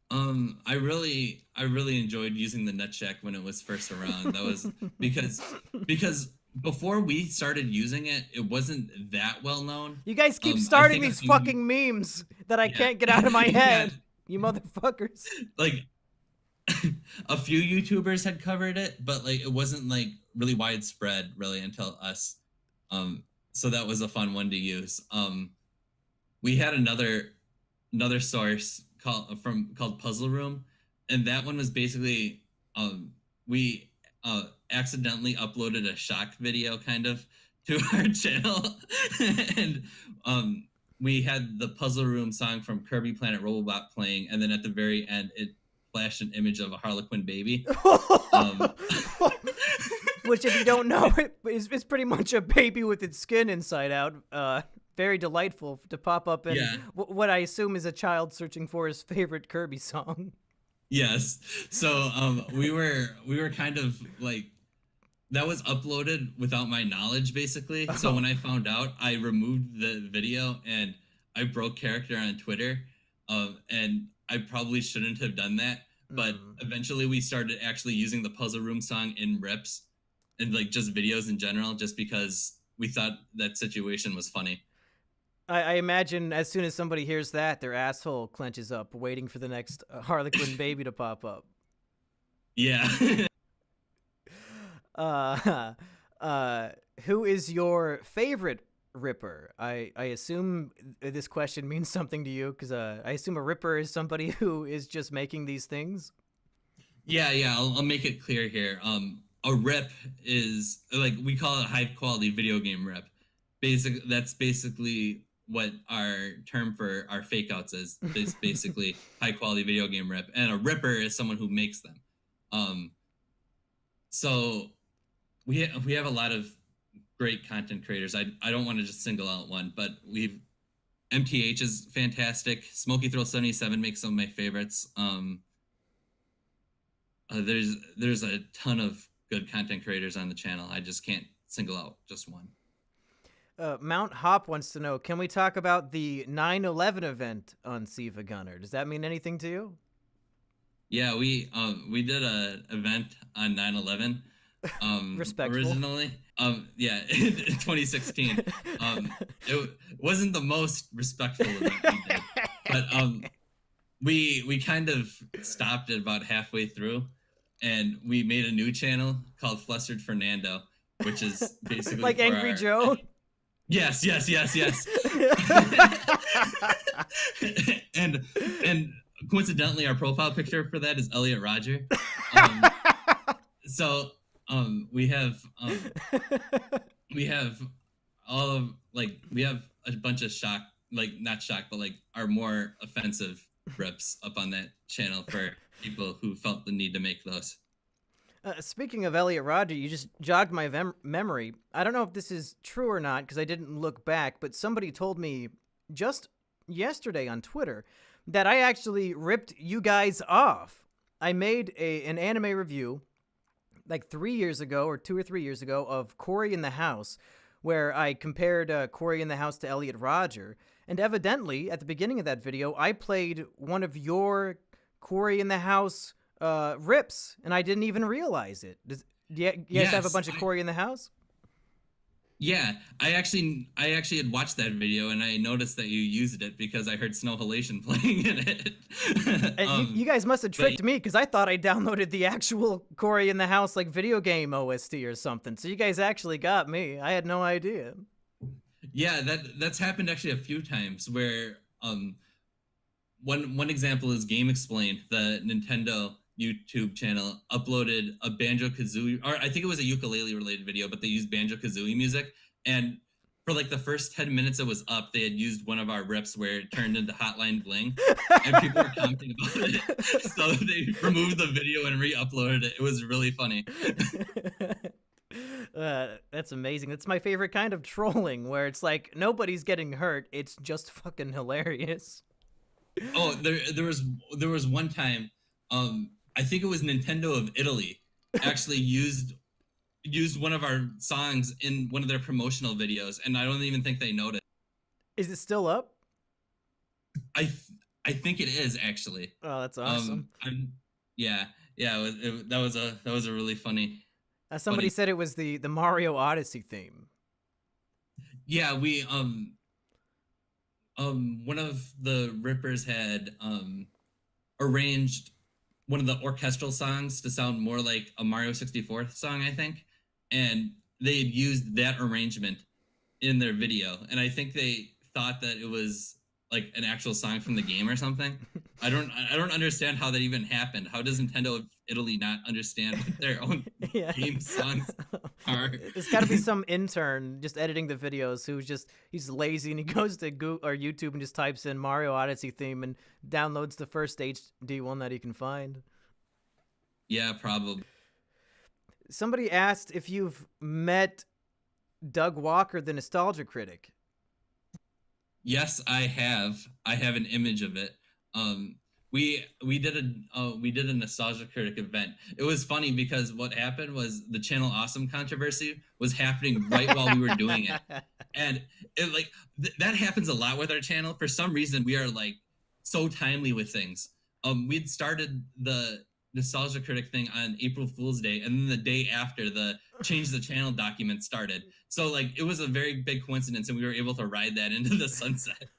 I really enjoyed using the Nutcheck when it was first around. That was because before we started using it, it wasn't that well known. You guys keep starting these fucking memes that I can't get out of my head. You motherfuckers. Like a few YouTubers had covered it, but like it wasn't like really widespread really until us. So that was a fun one to use. We had another source called Puzzle Room, and that one was basically we accidentally uploaded a shock video kind of to our channel, and we had the Puzzle Room song from Kirby Planet Robobot playing, and then at the very end it flashed an image of a Harlequin baby. Which, if you don't know, it's pretty much a baby with its skin inside out. Very delightful to pop up in what I assume is a child searching for his favorite Kirby song. Yes. So we were kind of like, that was uploaded without my knowledge, basically. Oh. So when I found out, I removed the video and I broke character on Twitter. And I probably shouldn't have done that. But eventually we started actually using the Puzzle Room song in rips and like just videos in general, just because we thought that situation was funny. I imagine as soon as somebody hears that, their asshole clenches up, waiting for the next Harlequin baby to pop up. Yeah. Who is your favorite Ripper? I assume this question means something to you, because I assume a Ripper is somebody who is just making these things. Yeah. I'll make it clear here. A rip is, like, we call it high quality video game rip. That's basically what our term for our fake outs is. It's basically high quality video game rip, and a Ripper is someone who makes them. So we have a lot of great content creators. I don't want to just single out one, but MTH is fantastic. Smokey Thrill 77 makes some of my favorites. There's a ton of good content creators on the channel. I just can't single out just one. Mount Hop wants to know, can we talk about the 9/11 event on SilvaGunner? Does that mean anything to you? Yeah, we did an event on 9/11. Respectful. Originally, in 2016. It wasn't the most respectful event we did, but we kind of stopped it about halfway through, and we made a new channel called Flustered Fernando, which is basically like Angry Joe. Yes. and coincidentally, our profile picture for that is Elliot Rodger. So we have all of, like, we have a bunch of not shock, but like our more offensive rips up on that channel for people who felt the need to make those. Speaking of Elliot Rodger, you just jogged my memory. I don't know if this is true or not, because I didn't look back, but somebody told me just yesterday on Twitter that I actually ripped you guys off. I made an anime review like 3 years ago, or 2 or 3 years ago, of Cory in the House, where I compared Cory in the House to Elliot Rodger. And evidently, at the beginning of that video, I played one of your Cory in the House rips, and I didn't even realize it. Do you guys have a bunch of Cory in the House? Yeah, I actually had watched that video and I noticed that you used it because I heard Snow Halation playing in it. And you guys must have But tricked me because I thought I downloaded the actual Corey in the House like video game OST or something. So you guys actually got me. I had no idea. yeah, that's happened actually a few times where one example is Game Explained, the Nintendo YouTube channel uploaded a Banjo Kazooie, or I think it was a ukulele related video, but they used Banjo Kazooie music. And for like the first 10 minutes it was up, they had used one of our rips where it turned into Hotline Bling, and people were commenting about it. So they removed the video and re uploaded it. It was really funny. That's amazing. That's my favorite kind of trolling, where it's like nobody's getting hurt. It's just fucking hilarious. Oh, there was one time, I think it was Nintendo of Italy actually used one of our songs in one of their promotional videos, and I don't even think they noticed. Is it still up? I th- I think it is actually. Oh, that's awesome. I'm yeah, yeah. That was a really Somebody funny. said it was the Mario Odyssey theme. Yeah, we one of the Rippers had arranged one of the orchestral songs to sound more like a Mario 64 song, I think, and they had used that arrangement in their video, and I think they thought that it was like an actual song from the game or something. I don't understand how that even happened. How does Nintendo of Italy not understand what their own Yeah. game songs are? It's got to be some intern just editing the videos who's just he's lazy and he goes to Google or YouTube and just types in Mario Odyssey theme and downloads the first HD one that he can find. Yeah, probably. Somebody asked if you've met Doug Walker, the nostalgia critic. Yes, I have. I have an image of it. Um, we did a nostalgia critic event. It was funny because what happened was the channel awesome controversy was happening right while we were doing it, and it like that happens a lot with our channel. For some reason, we are like so timely with things. We'd started the nostalgia critic thing on April Fool's Day, and then the day after, the change the channel document started. So like it was a very big coincidence, and we were able to ride that into the sunset.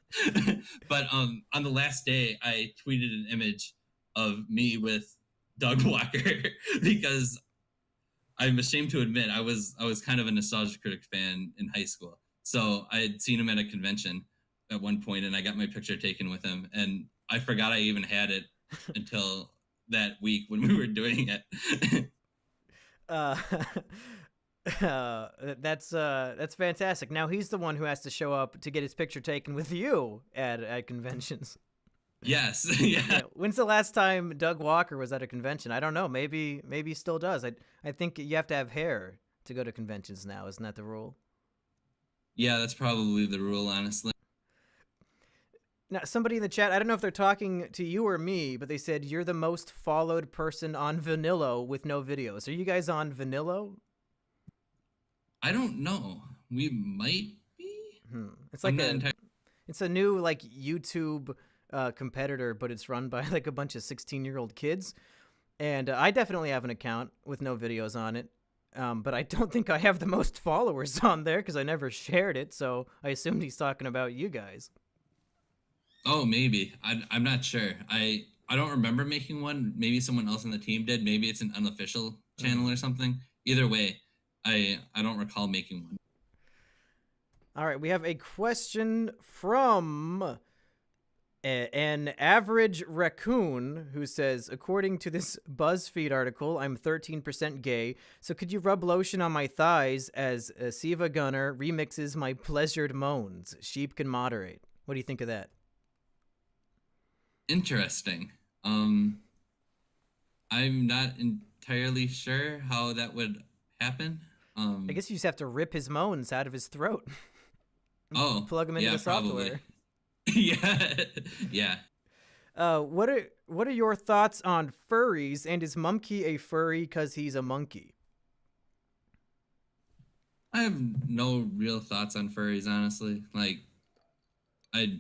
But on the last day, I tweeted an image of me with Doug Walker because I'm ashamed to admit I was kind of a nostalgia critic fan in high school. So I had seen him at a convention at one point, and I got my picture taken with him, and I forgot I even had it until that week when we were doing it. uh, that's fantastic. Now he's the one who has to show up to get his picture taken with you at conventions. Yes, yeah. Yeah. When's the last time Doug Walker was at a convention? I don't know. Maybe he still does. I think you have to have hair to go to conventions now. Isn't that the rule? Yeah, that's probably the rule, honestly. Now, somebody in the chat, I don't know if they're talking to you or me, but they said you're the most followed person on Vanillo with no videos. Are you guys on Vanillo? I don't know. We might be. It's I'm like not entirely. it's a new like YouTube competitor, but it's run by like a bunch of 16-year-old kids. And I definitely have an account with no videos on it. But I don't think I have the most followers on there because I never shared it. So I assumed he's talking about you guys. Oh, maybe. I'm not sure. I don't remember making one. Maybe someone else on the team did. Maybe it's an unofficial channel or something. Either way, I don't recall making one. All right, we have a question from an average raccoon who says, according to this BuzzFeed article, I'm 13% gay. So could you rub lotion on my thighs as SilvaGunner remixes my pleasured moans? Sheep can moderate. What do you think of that? Interesting. I'm not entirely sure how that would happen. I guess you just have to rip his moans out of his throat. Oh, Plug him into yeah, the software. yeah, yeah. What are your thoughts on furries? And is Mumkey a furry because he's a monkey? I have no real thoughts on furries, honestly. Like, I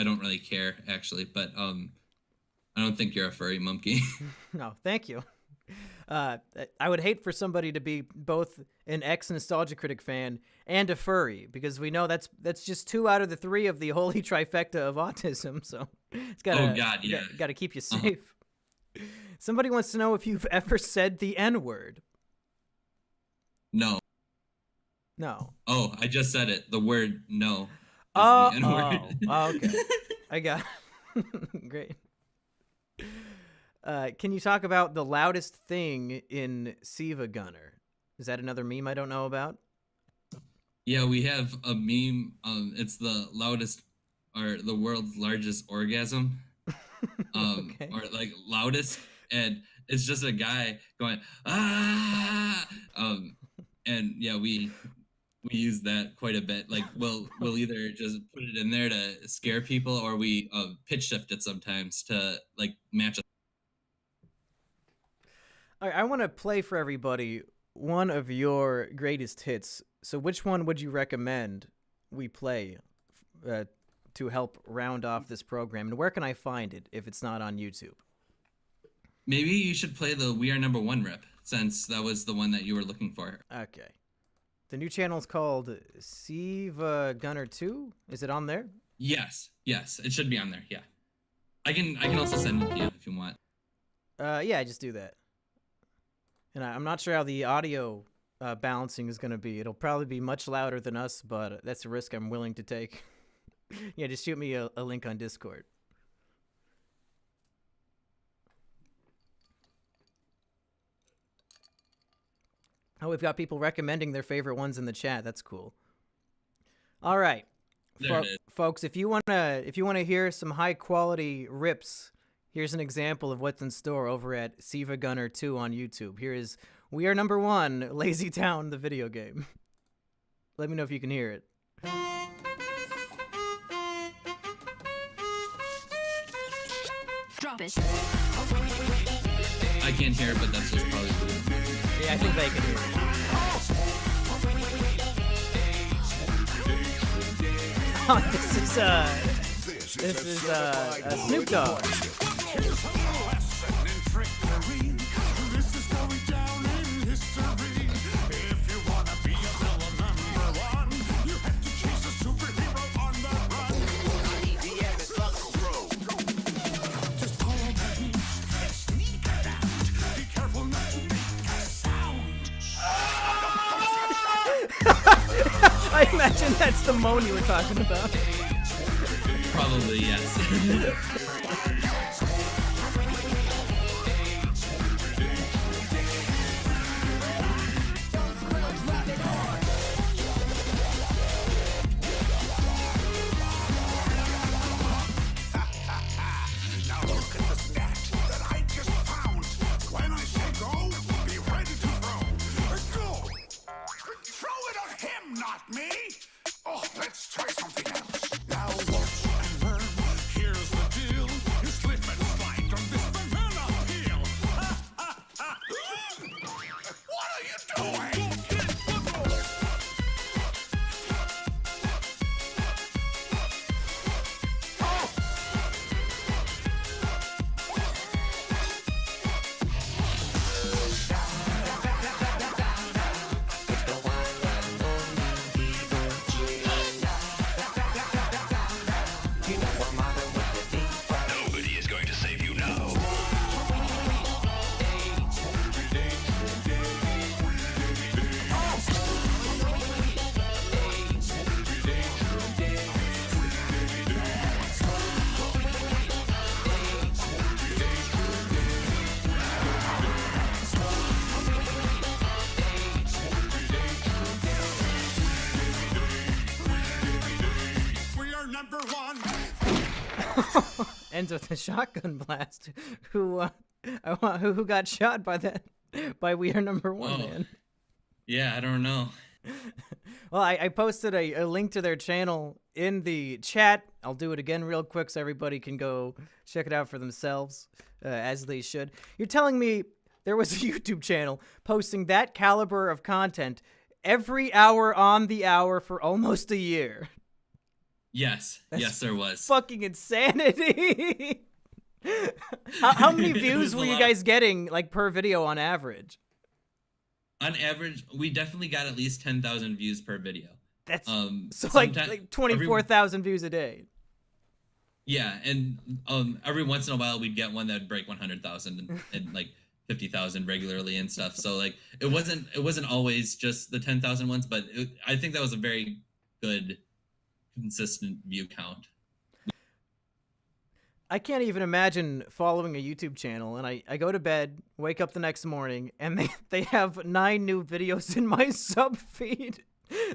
don't really care actually, but I don't think you're a furry monkey. No, thank you. I would hate for somebody to be both an ex-Nostalgia Critic fan and a furry, because we know that's just 2 out of the 3 of the holy trifecta of autism. So it's Oh God, yeah. got to keep you safe. Somebody wants to know if you've ever said the N-word. No. No. Oh, I just said it. The word no is Oh, the N-word. Okay. I got Great. Can you talk about the loudest thing in SilvaGunner? Is that another meme I don't know about? Yeah, we have a meme. It's the loudest or the world's largest orgasm. Okay. Or like loudest, and it's just a guy going ah. And yeah, we use that quite a bit. Like we'll either just put it in there to scare people, or we pitch shift it sometimes to like match a. All right, I want to play for everybody one of your greatest hits. So which one would you recommend we play to help round off this program? And where can I find it if it's not on YouTube? Maybe you should play the "We Are Number One" rip, since that was the one that you were looking for. Okay. The new channel is called SilvaGunner 2. Is it on there? Yes, it should be on there. Yeah, I can also send it to you if you want. Yeah, just do that. And I'm not sure how the audio balancing is going to be. It'll probably be much louder than us, but that's a risk I'm willing to take. Yeah, just shoot me a link on Discord. Oh, we've got people recommending their favorite ones in the chat. That's cool. All right, folks, if you wanna hear some high quality rips, here's an example of what's in store over at SilvaGunner 2 on YouTube. Here is "We Are Number One," Lazy Town, the video game. Let me know if you can hear it. Drop it. I can't hear it, but that's just probably cool. Yeah, I think they can hear it. Oh, this is Snoop Dogg. I imagine that's the moan you were talking about. Probably, yes. Ends with a shotgun blast. Who got shot by "We Are Number One," man? Yeah, I don't know. Well, I posted a link to their channel in the chat. I'll do it again real quick so everybody can go check it out for themselves, as they should. You're telling me there was a YouTube channel posting that caliber of content every hour on the hour for almost a year? Yes, yes, there was. Fucking insanity. How many It views was were a you lot. guys getting like per video on average? On average, we definitely got at least 10,000 views per video. That's so Sometimes like every 24,000 views a day. yeah, and every once in a while we'd get one that would break 100,000 and like 50,000 regularly and stuff. So like it wasn't always just the 10,000 ones, but I think that was a very good consistent view count. I can't even imagine following a YouTube channel and I go to bed, wake up the next morning, and they have 9 new videos in my sub feed.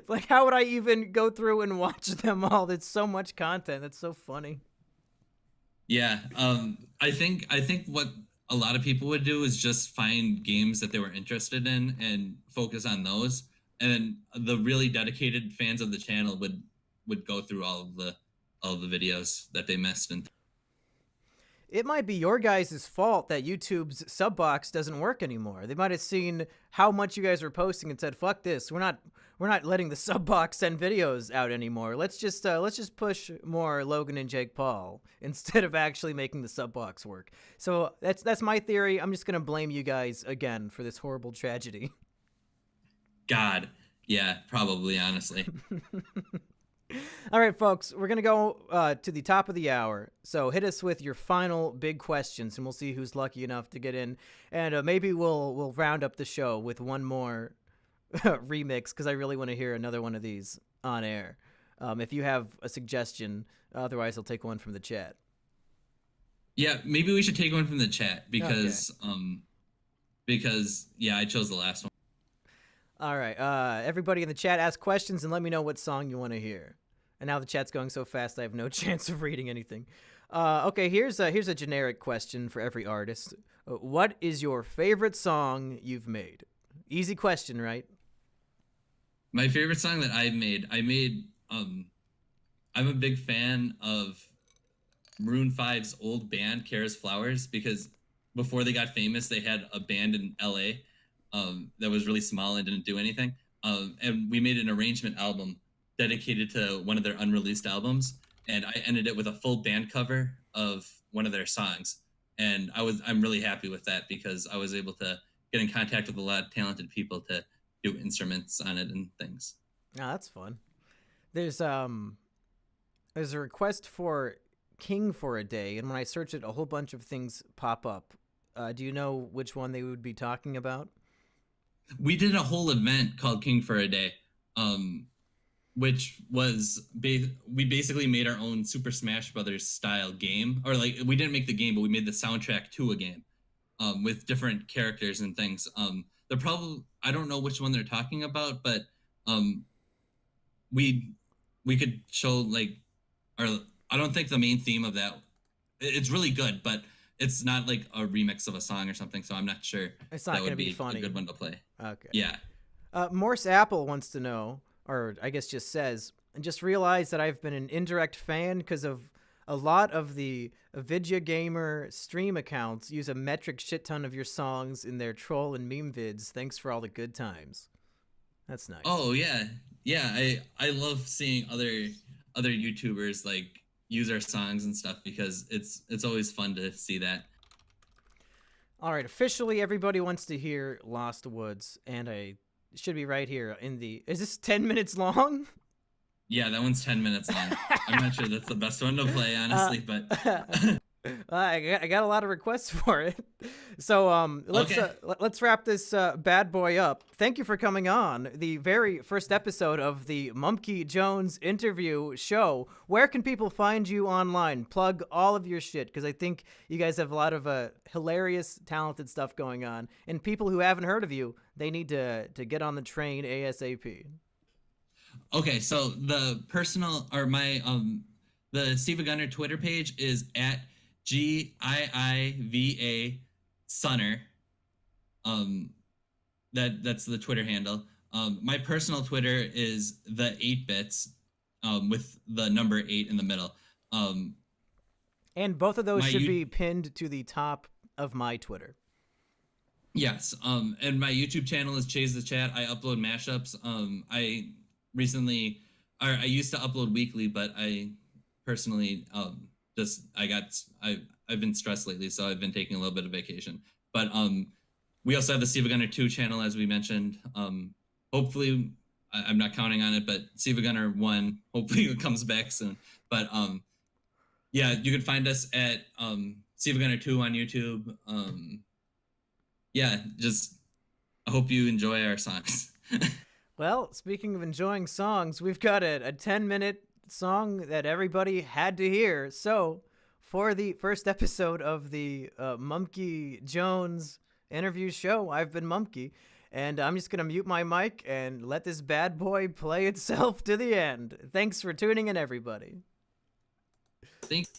Like, how would I even go through and watch them all? There's so much content. That's so funny. Yeah, I think what a lot of people would do is just find games that they were interested in and focus on those, and then the really dedicated fans of the channel would go through all of the videos that they missed and It might be your guys' fault that YouTube's sub box doesn't work anymore. They might have seen how much you guys were posting and said, "Fuck this. We're not letting the sub box send videos out anymore. Let's just push more Logan and Jake Paul instead of actually making the sub box work." So that's my theory. I'm just gonna blame you guys again for this horrible tragedy. God, yeah, probably honestly. All right, folks, we're gonna go to the top of the hour. So hit us with your final big questions, and we'll see who's lucky enough to get in. And maybe we'll round up the show with one more remix because I really want to hear another one of these on air. If you have a suggestion, otherwise I'll take one from the chat. Yeah, maybe we should take one from the chat Okay. because yeah, I chose the last one. All right. Everybody in the chat, ask questions and let me know what song you want to hear. And now the chat's going so fast, I have no chance of reading anything. Okay, here's a generic question for every artist. What is your favorite song you've made? Easy question, right? My favorite song that I made I'm a big fan of Maroon 5's old band, Kara's Flowers, because before they got famous, they had a band in LA that was really small and didn't do anything. And we made an arrangement album dedicated to one of their unreleased albums, and I ended it with a full band cover of one of their songs. And I'm really happy with that because I was able to get in contact with a lot of talented people to do instruments on it and things. Oh, that's fun. There's there's a request for King for a Day, and when I search it, a whole bunch of things pop up. Do you know which one they would be talking about? We did a whole event called King for a Day, which was we basically made our own Super Smash Brothers style game, or like we didn't make the game, but we made the soundtrack to a game with different characters and things. They're probably I don't know which one they're talking about, but um, we we could show like our I don't think the main theme of that it's really good, but it's not like a remix of a song or something, so I'm not sure It's not that going to would be be a funny. good one to play. Okay. Yeah. Morse Apple wants to know, or I guess just says, and just realized that I've been an indirect fan because of a lot of the Vidya Gamer stream accounts use a metric shit ton of your songs in their troll and meme vids. Thanks for all the good times. That's nice. Oh yeah. Yeah, I love seeing other YouTubers like use our songs and stuff because it's always fun to see that. All right, officially, everybody wants to hear Lost Woods, and I should be right here in the. Is this 10 minutes long? Yeah, that one's 10 minutes long. I'm not sure that's the best one to play, honestly, but I got a lot of requests for it, so okay. let's wrap this bad boy up. Thank you for coming on the very first episode of the Mumkey Jones interview show. Where can people find you online? Plug all of your shit because I think you guys have a lot of hilarious, talented stuff going on, and people who haven't heard of you, they need to get on the train ASAP. Okay, so the personal or my the SilvaGunner Twitter page is at GIIVA Sunner. Um that's the Twitter handle. My personal Twitter is the 8bits with the number 8 in the middle. Um And both of those my should you be pinned to the top of my Twitter. Yes, and my YouTube channel is Chase the Chat. I upload mashups. I recently or I used to upload weekly, but I personally just I've been stressed lately, so I've been taking a little bit of vacation. But we also have the SilvaGunner 2 channel, as we mentioned. Hopefully, I'm not counting on it, but SilvaGunner 1, hopefully it comes back soon. But yeah, you can find us at SilvaGunner 2 on YouTube. Yeah, just I hope you enjoy our songs. Well, speaking of enjoying songs, we've got a 10-minute song that everybody had to hear. So, for the first episode of the Mumkey Jones interview show, I've been Mumkey, and I'm just going to mute my mic and let this bad boy play itself to the end. Thanks for tuning in, everybody. Thanks.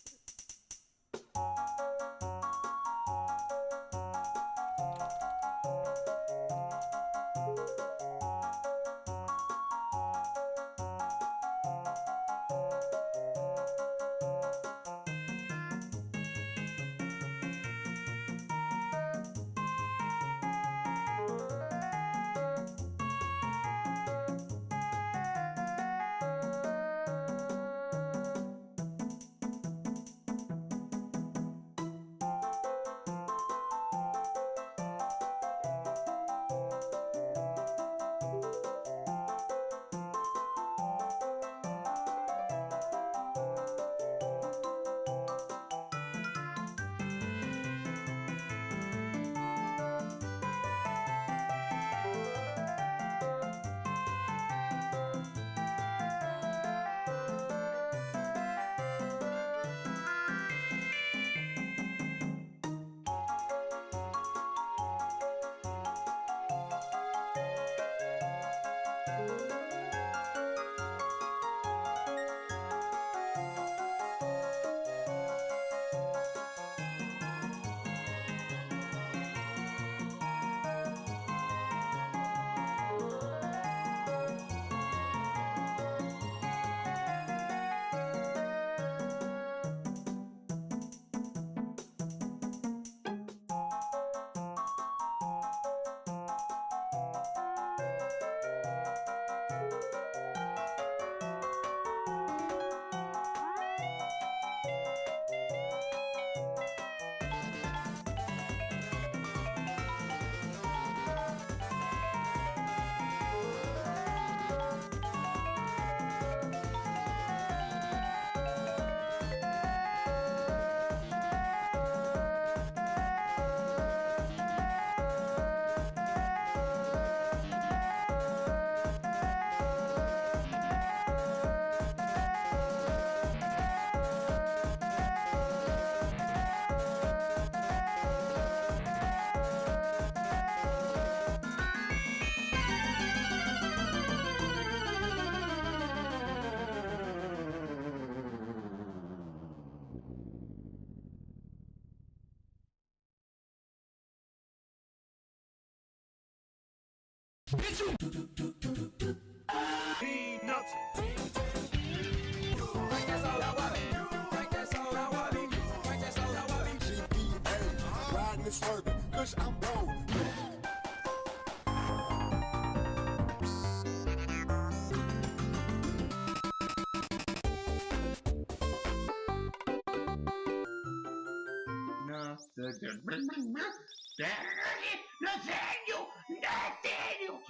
Nathaniel. Nathaniel.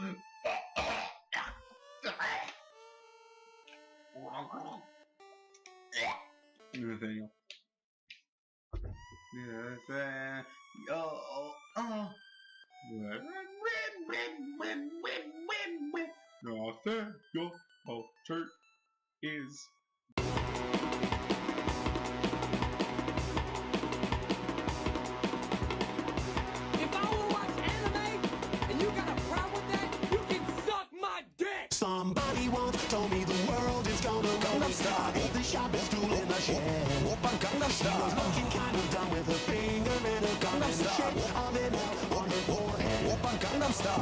Oh, church is. If I wanna watch anime and you got a problem with that, you can suck my dick! Somebody once told me the world is gonna Gangnam Style. Ain't the sharpest tool in the shed. Open Gangnam Style. Was looking kind of dumb with a finger in a Gangnam Style. Of it up on her forehead. Open Gangnam Style.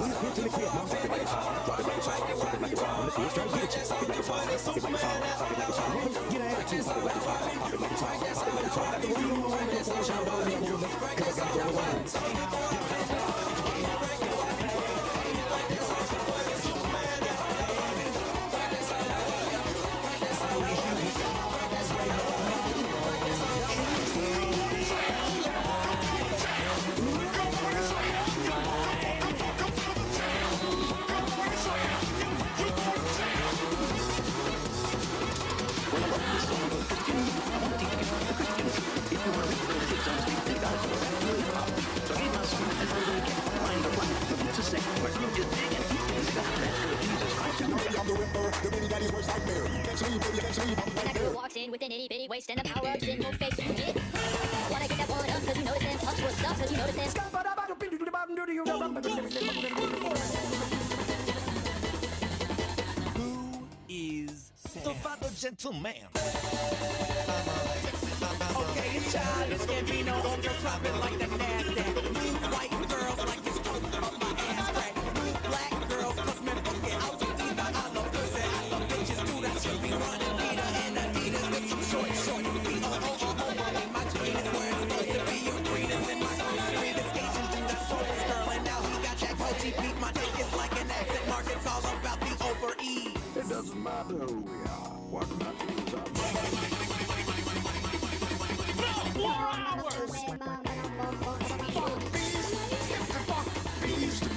Daddy's worst nightmare. Can't you leave, baby, can't you leave? I'm When right that there. girl walks in with an itty bitty waist and the power of single face you get. Wanna get that one up cause you notice them, up to a stuff cause you notice them. Who is the father gentleman? Okay, it's childish Gambino on your trumpet like the NASDAQ. New white girls like it's talking up my ass crack. New black girls, cause men fuck it out to either. I love pussy, I love bitches too. That should be running Peter and Adidas with some short. B-O-O-O-O, in my jeans where it's supposed to be. Your greetings in my street escaping through that soul girl. And now he got that Gucci beat. My dick is like an accent mark. It's all about the over-ease. It doesn't matter who we are. What matters is our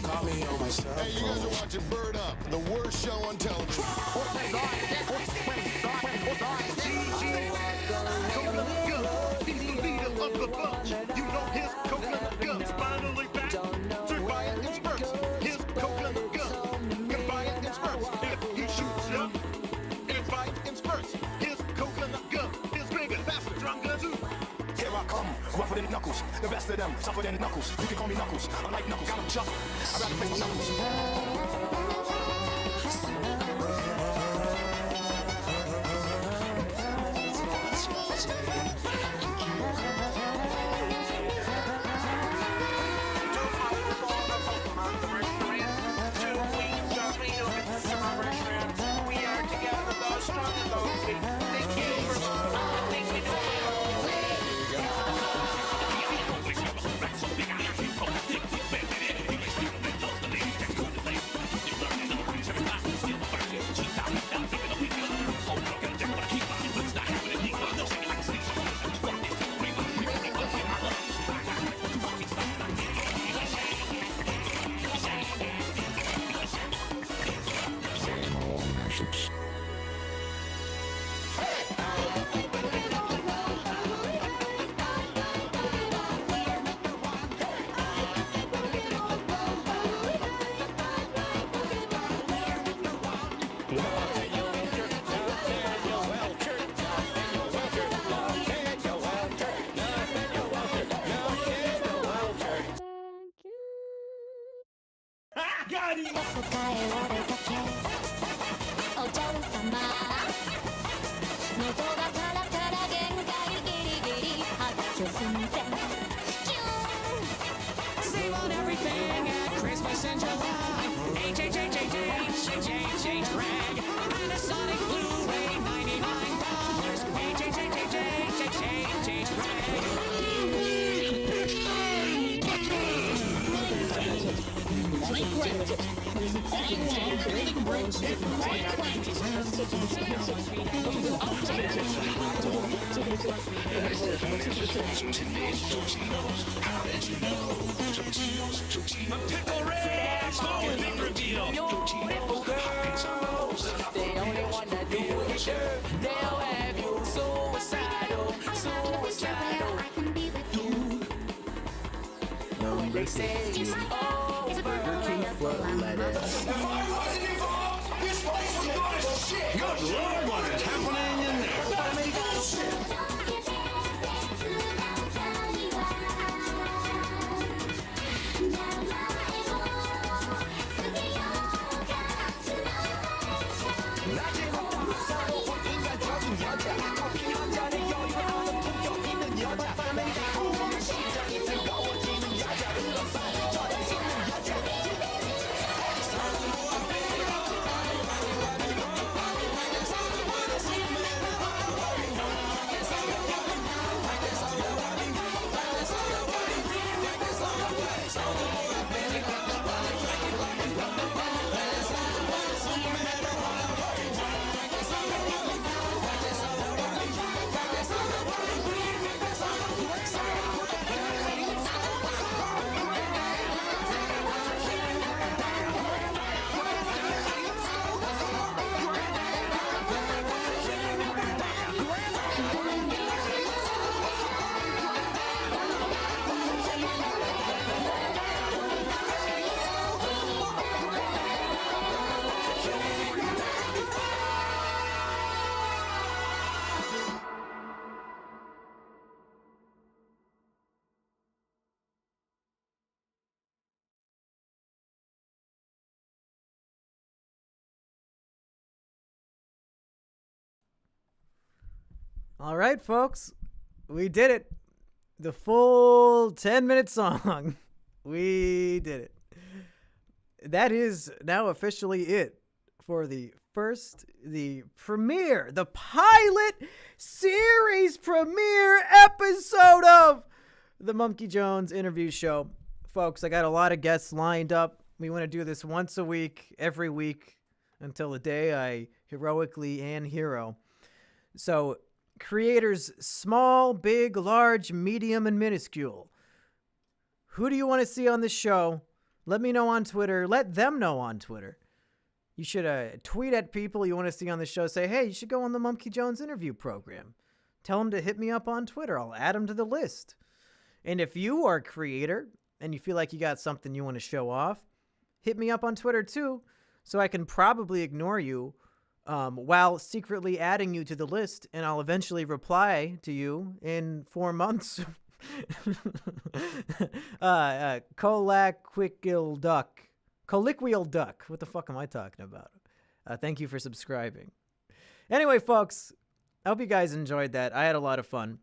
call me on my cell phone. Hey, you guys are watching Bird Up, the worst show on television. Leader of the bunch, you know his coconut guns finally back to fire in spurts. His coconut gun can fire in spurts. If he shoots up and fires in spurts, his coconut gun is bigger, faster, stronger too. Here I come, rougher than knuckles. The best of them, tougher than knuckles. You can call me Knuckles. I like Knuckles, I'm Chuck. I rather face my Knuckles. Save on everything at Christmas in July. H rag. Panasonic Blu-ray, $99. H Pickle Red, smoking big reveal. Beautiful girls, they only wanna do it, sure. They'll have you suicidal. Number They say it's over. Burger King flood lettuce. If I wasn't involved, this place would go to shit. Good Lord, what is happening in there? All right, folks. We did it. The full 10-minute song. We did it. That is now officially it for the premiere, the pilot series premiere episode of the Mumkey Jones interview show. Folks, I got a lot of guests lined up. We want to do this once a week, every week, until the day I heroically hero. So, creators small, big, large, medium, and minuscule. Who do you want to see on the show? Let me know on Twitter. Let them know on Twitter. You should tweet at people you want to see on the show. Say, hey, you should go on the Mumkey Jones interview program. Tell them to hit me up on Twitter. I'll add them to the list. And if you are a creator and you feel like you got something you want to show off, hit me up on Twitter too, so I can probably ignore you while secretly adding you to the list, and I'll eventually reply to you in 4 months. Coliquial duck. What the fuck am I talking about? Thank you for subscribing. Anyway, folks, I hope you guys enjoyed that. I had a lot of fun.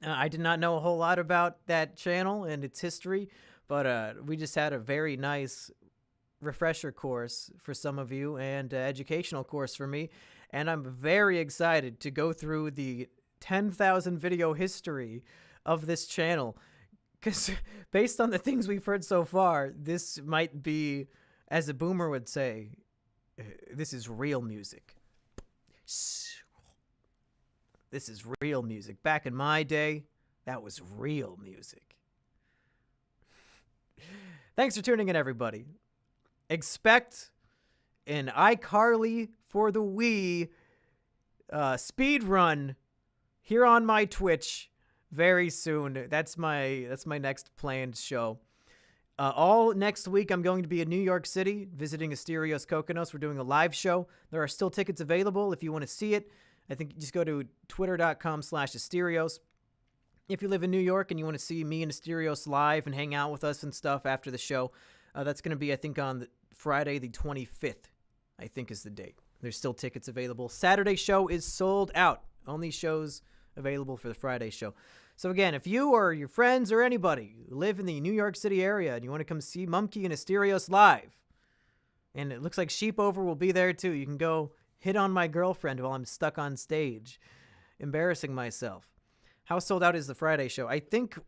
I did not know a whole lot about that channel and its history, but we just had a very nice refresher course for some of you and educational course for me. And I'm very excited to go through the 10,000 video history of this channel, because based on the things we've heard so far, this might be, as a boomer would say, this is real music. This is real music. Back in my day, that was real music. Thanks for tuning in, everybody. Expect an iCarly for the Wii speed run here on my Twitch very soon. That's my next planned show. All next week, I'm going to be in New York City visiting Asterios Kokonos. We're doing a live show. There are still tickets available if you want to see it. I think just go to twitter.com/Asterios. If you live in New York and you want to see me and Asterios live and hang out with us and stuff after the show, that's going to be, I think, on Friday the 25th, I think is the date. There's still tickets available. Saturday show is sold out. Only shows available for the Friday show. So again, if you or your friends or anybody live in the New York City area and you want to come see Mumkey and Asterios live, and it looks like Sheepover will be there too, you can go hit on my girlfriend while I'm stuck on stage, embarrassing myself. How sold out is the Friday show? I think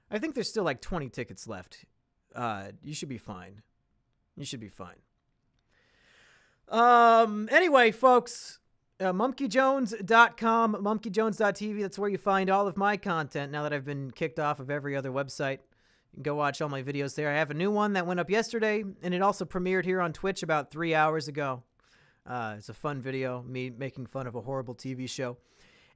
there's still like 20 tickets left. You should be fine. You should be fine. Anyway, folks, MumkeyJones.com, MumkeyJones.tv. That's where you find all of my content now that I've been kicked off of every other website. You can go watch all my videos there. I have a new one that went up yesterday, and it also premiered here on Twitch about 3 hours ago. It's a fun video, me making fun of a horrible TV show.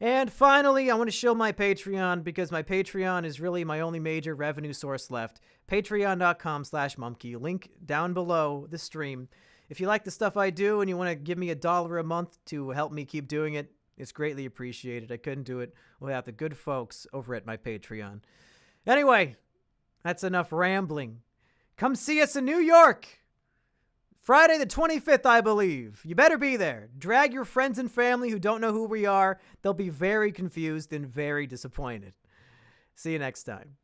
And finally, I want to show my Patreon, because my Patreon is really my only major revenue source left. Patreon.com/Mumkey. Link down below the stream. If you like the stuff I do and you want to give me $1 a month to help me keep doing it, it's greatly appreciated. I couldn't do it without the good folks over at my Patreon. Anyway, that's enough rambling. Come see us in New York. Friday the 25th, I believe. You better be there. Drag your friends and family who don't know who we are. They'll be very confused and very disappointed. See you next time.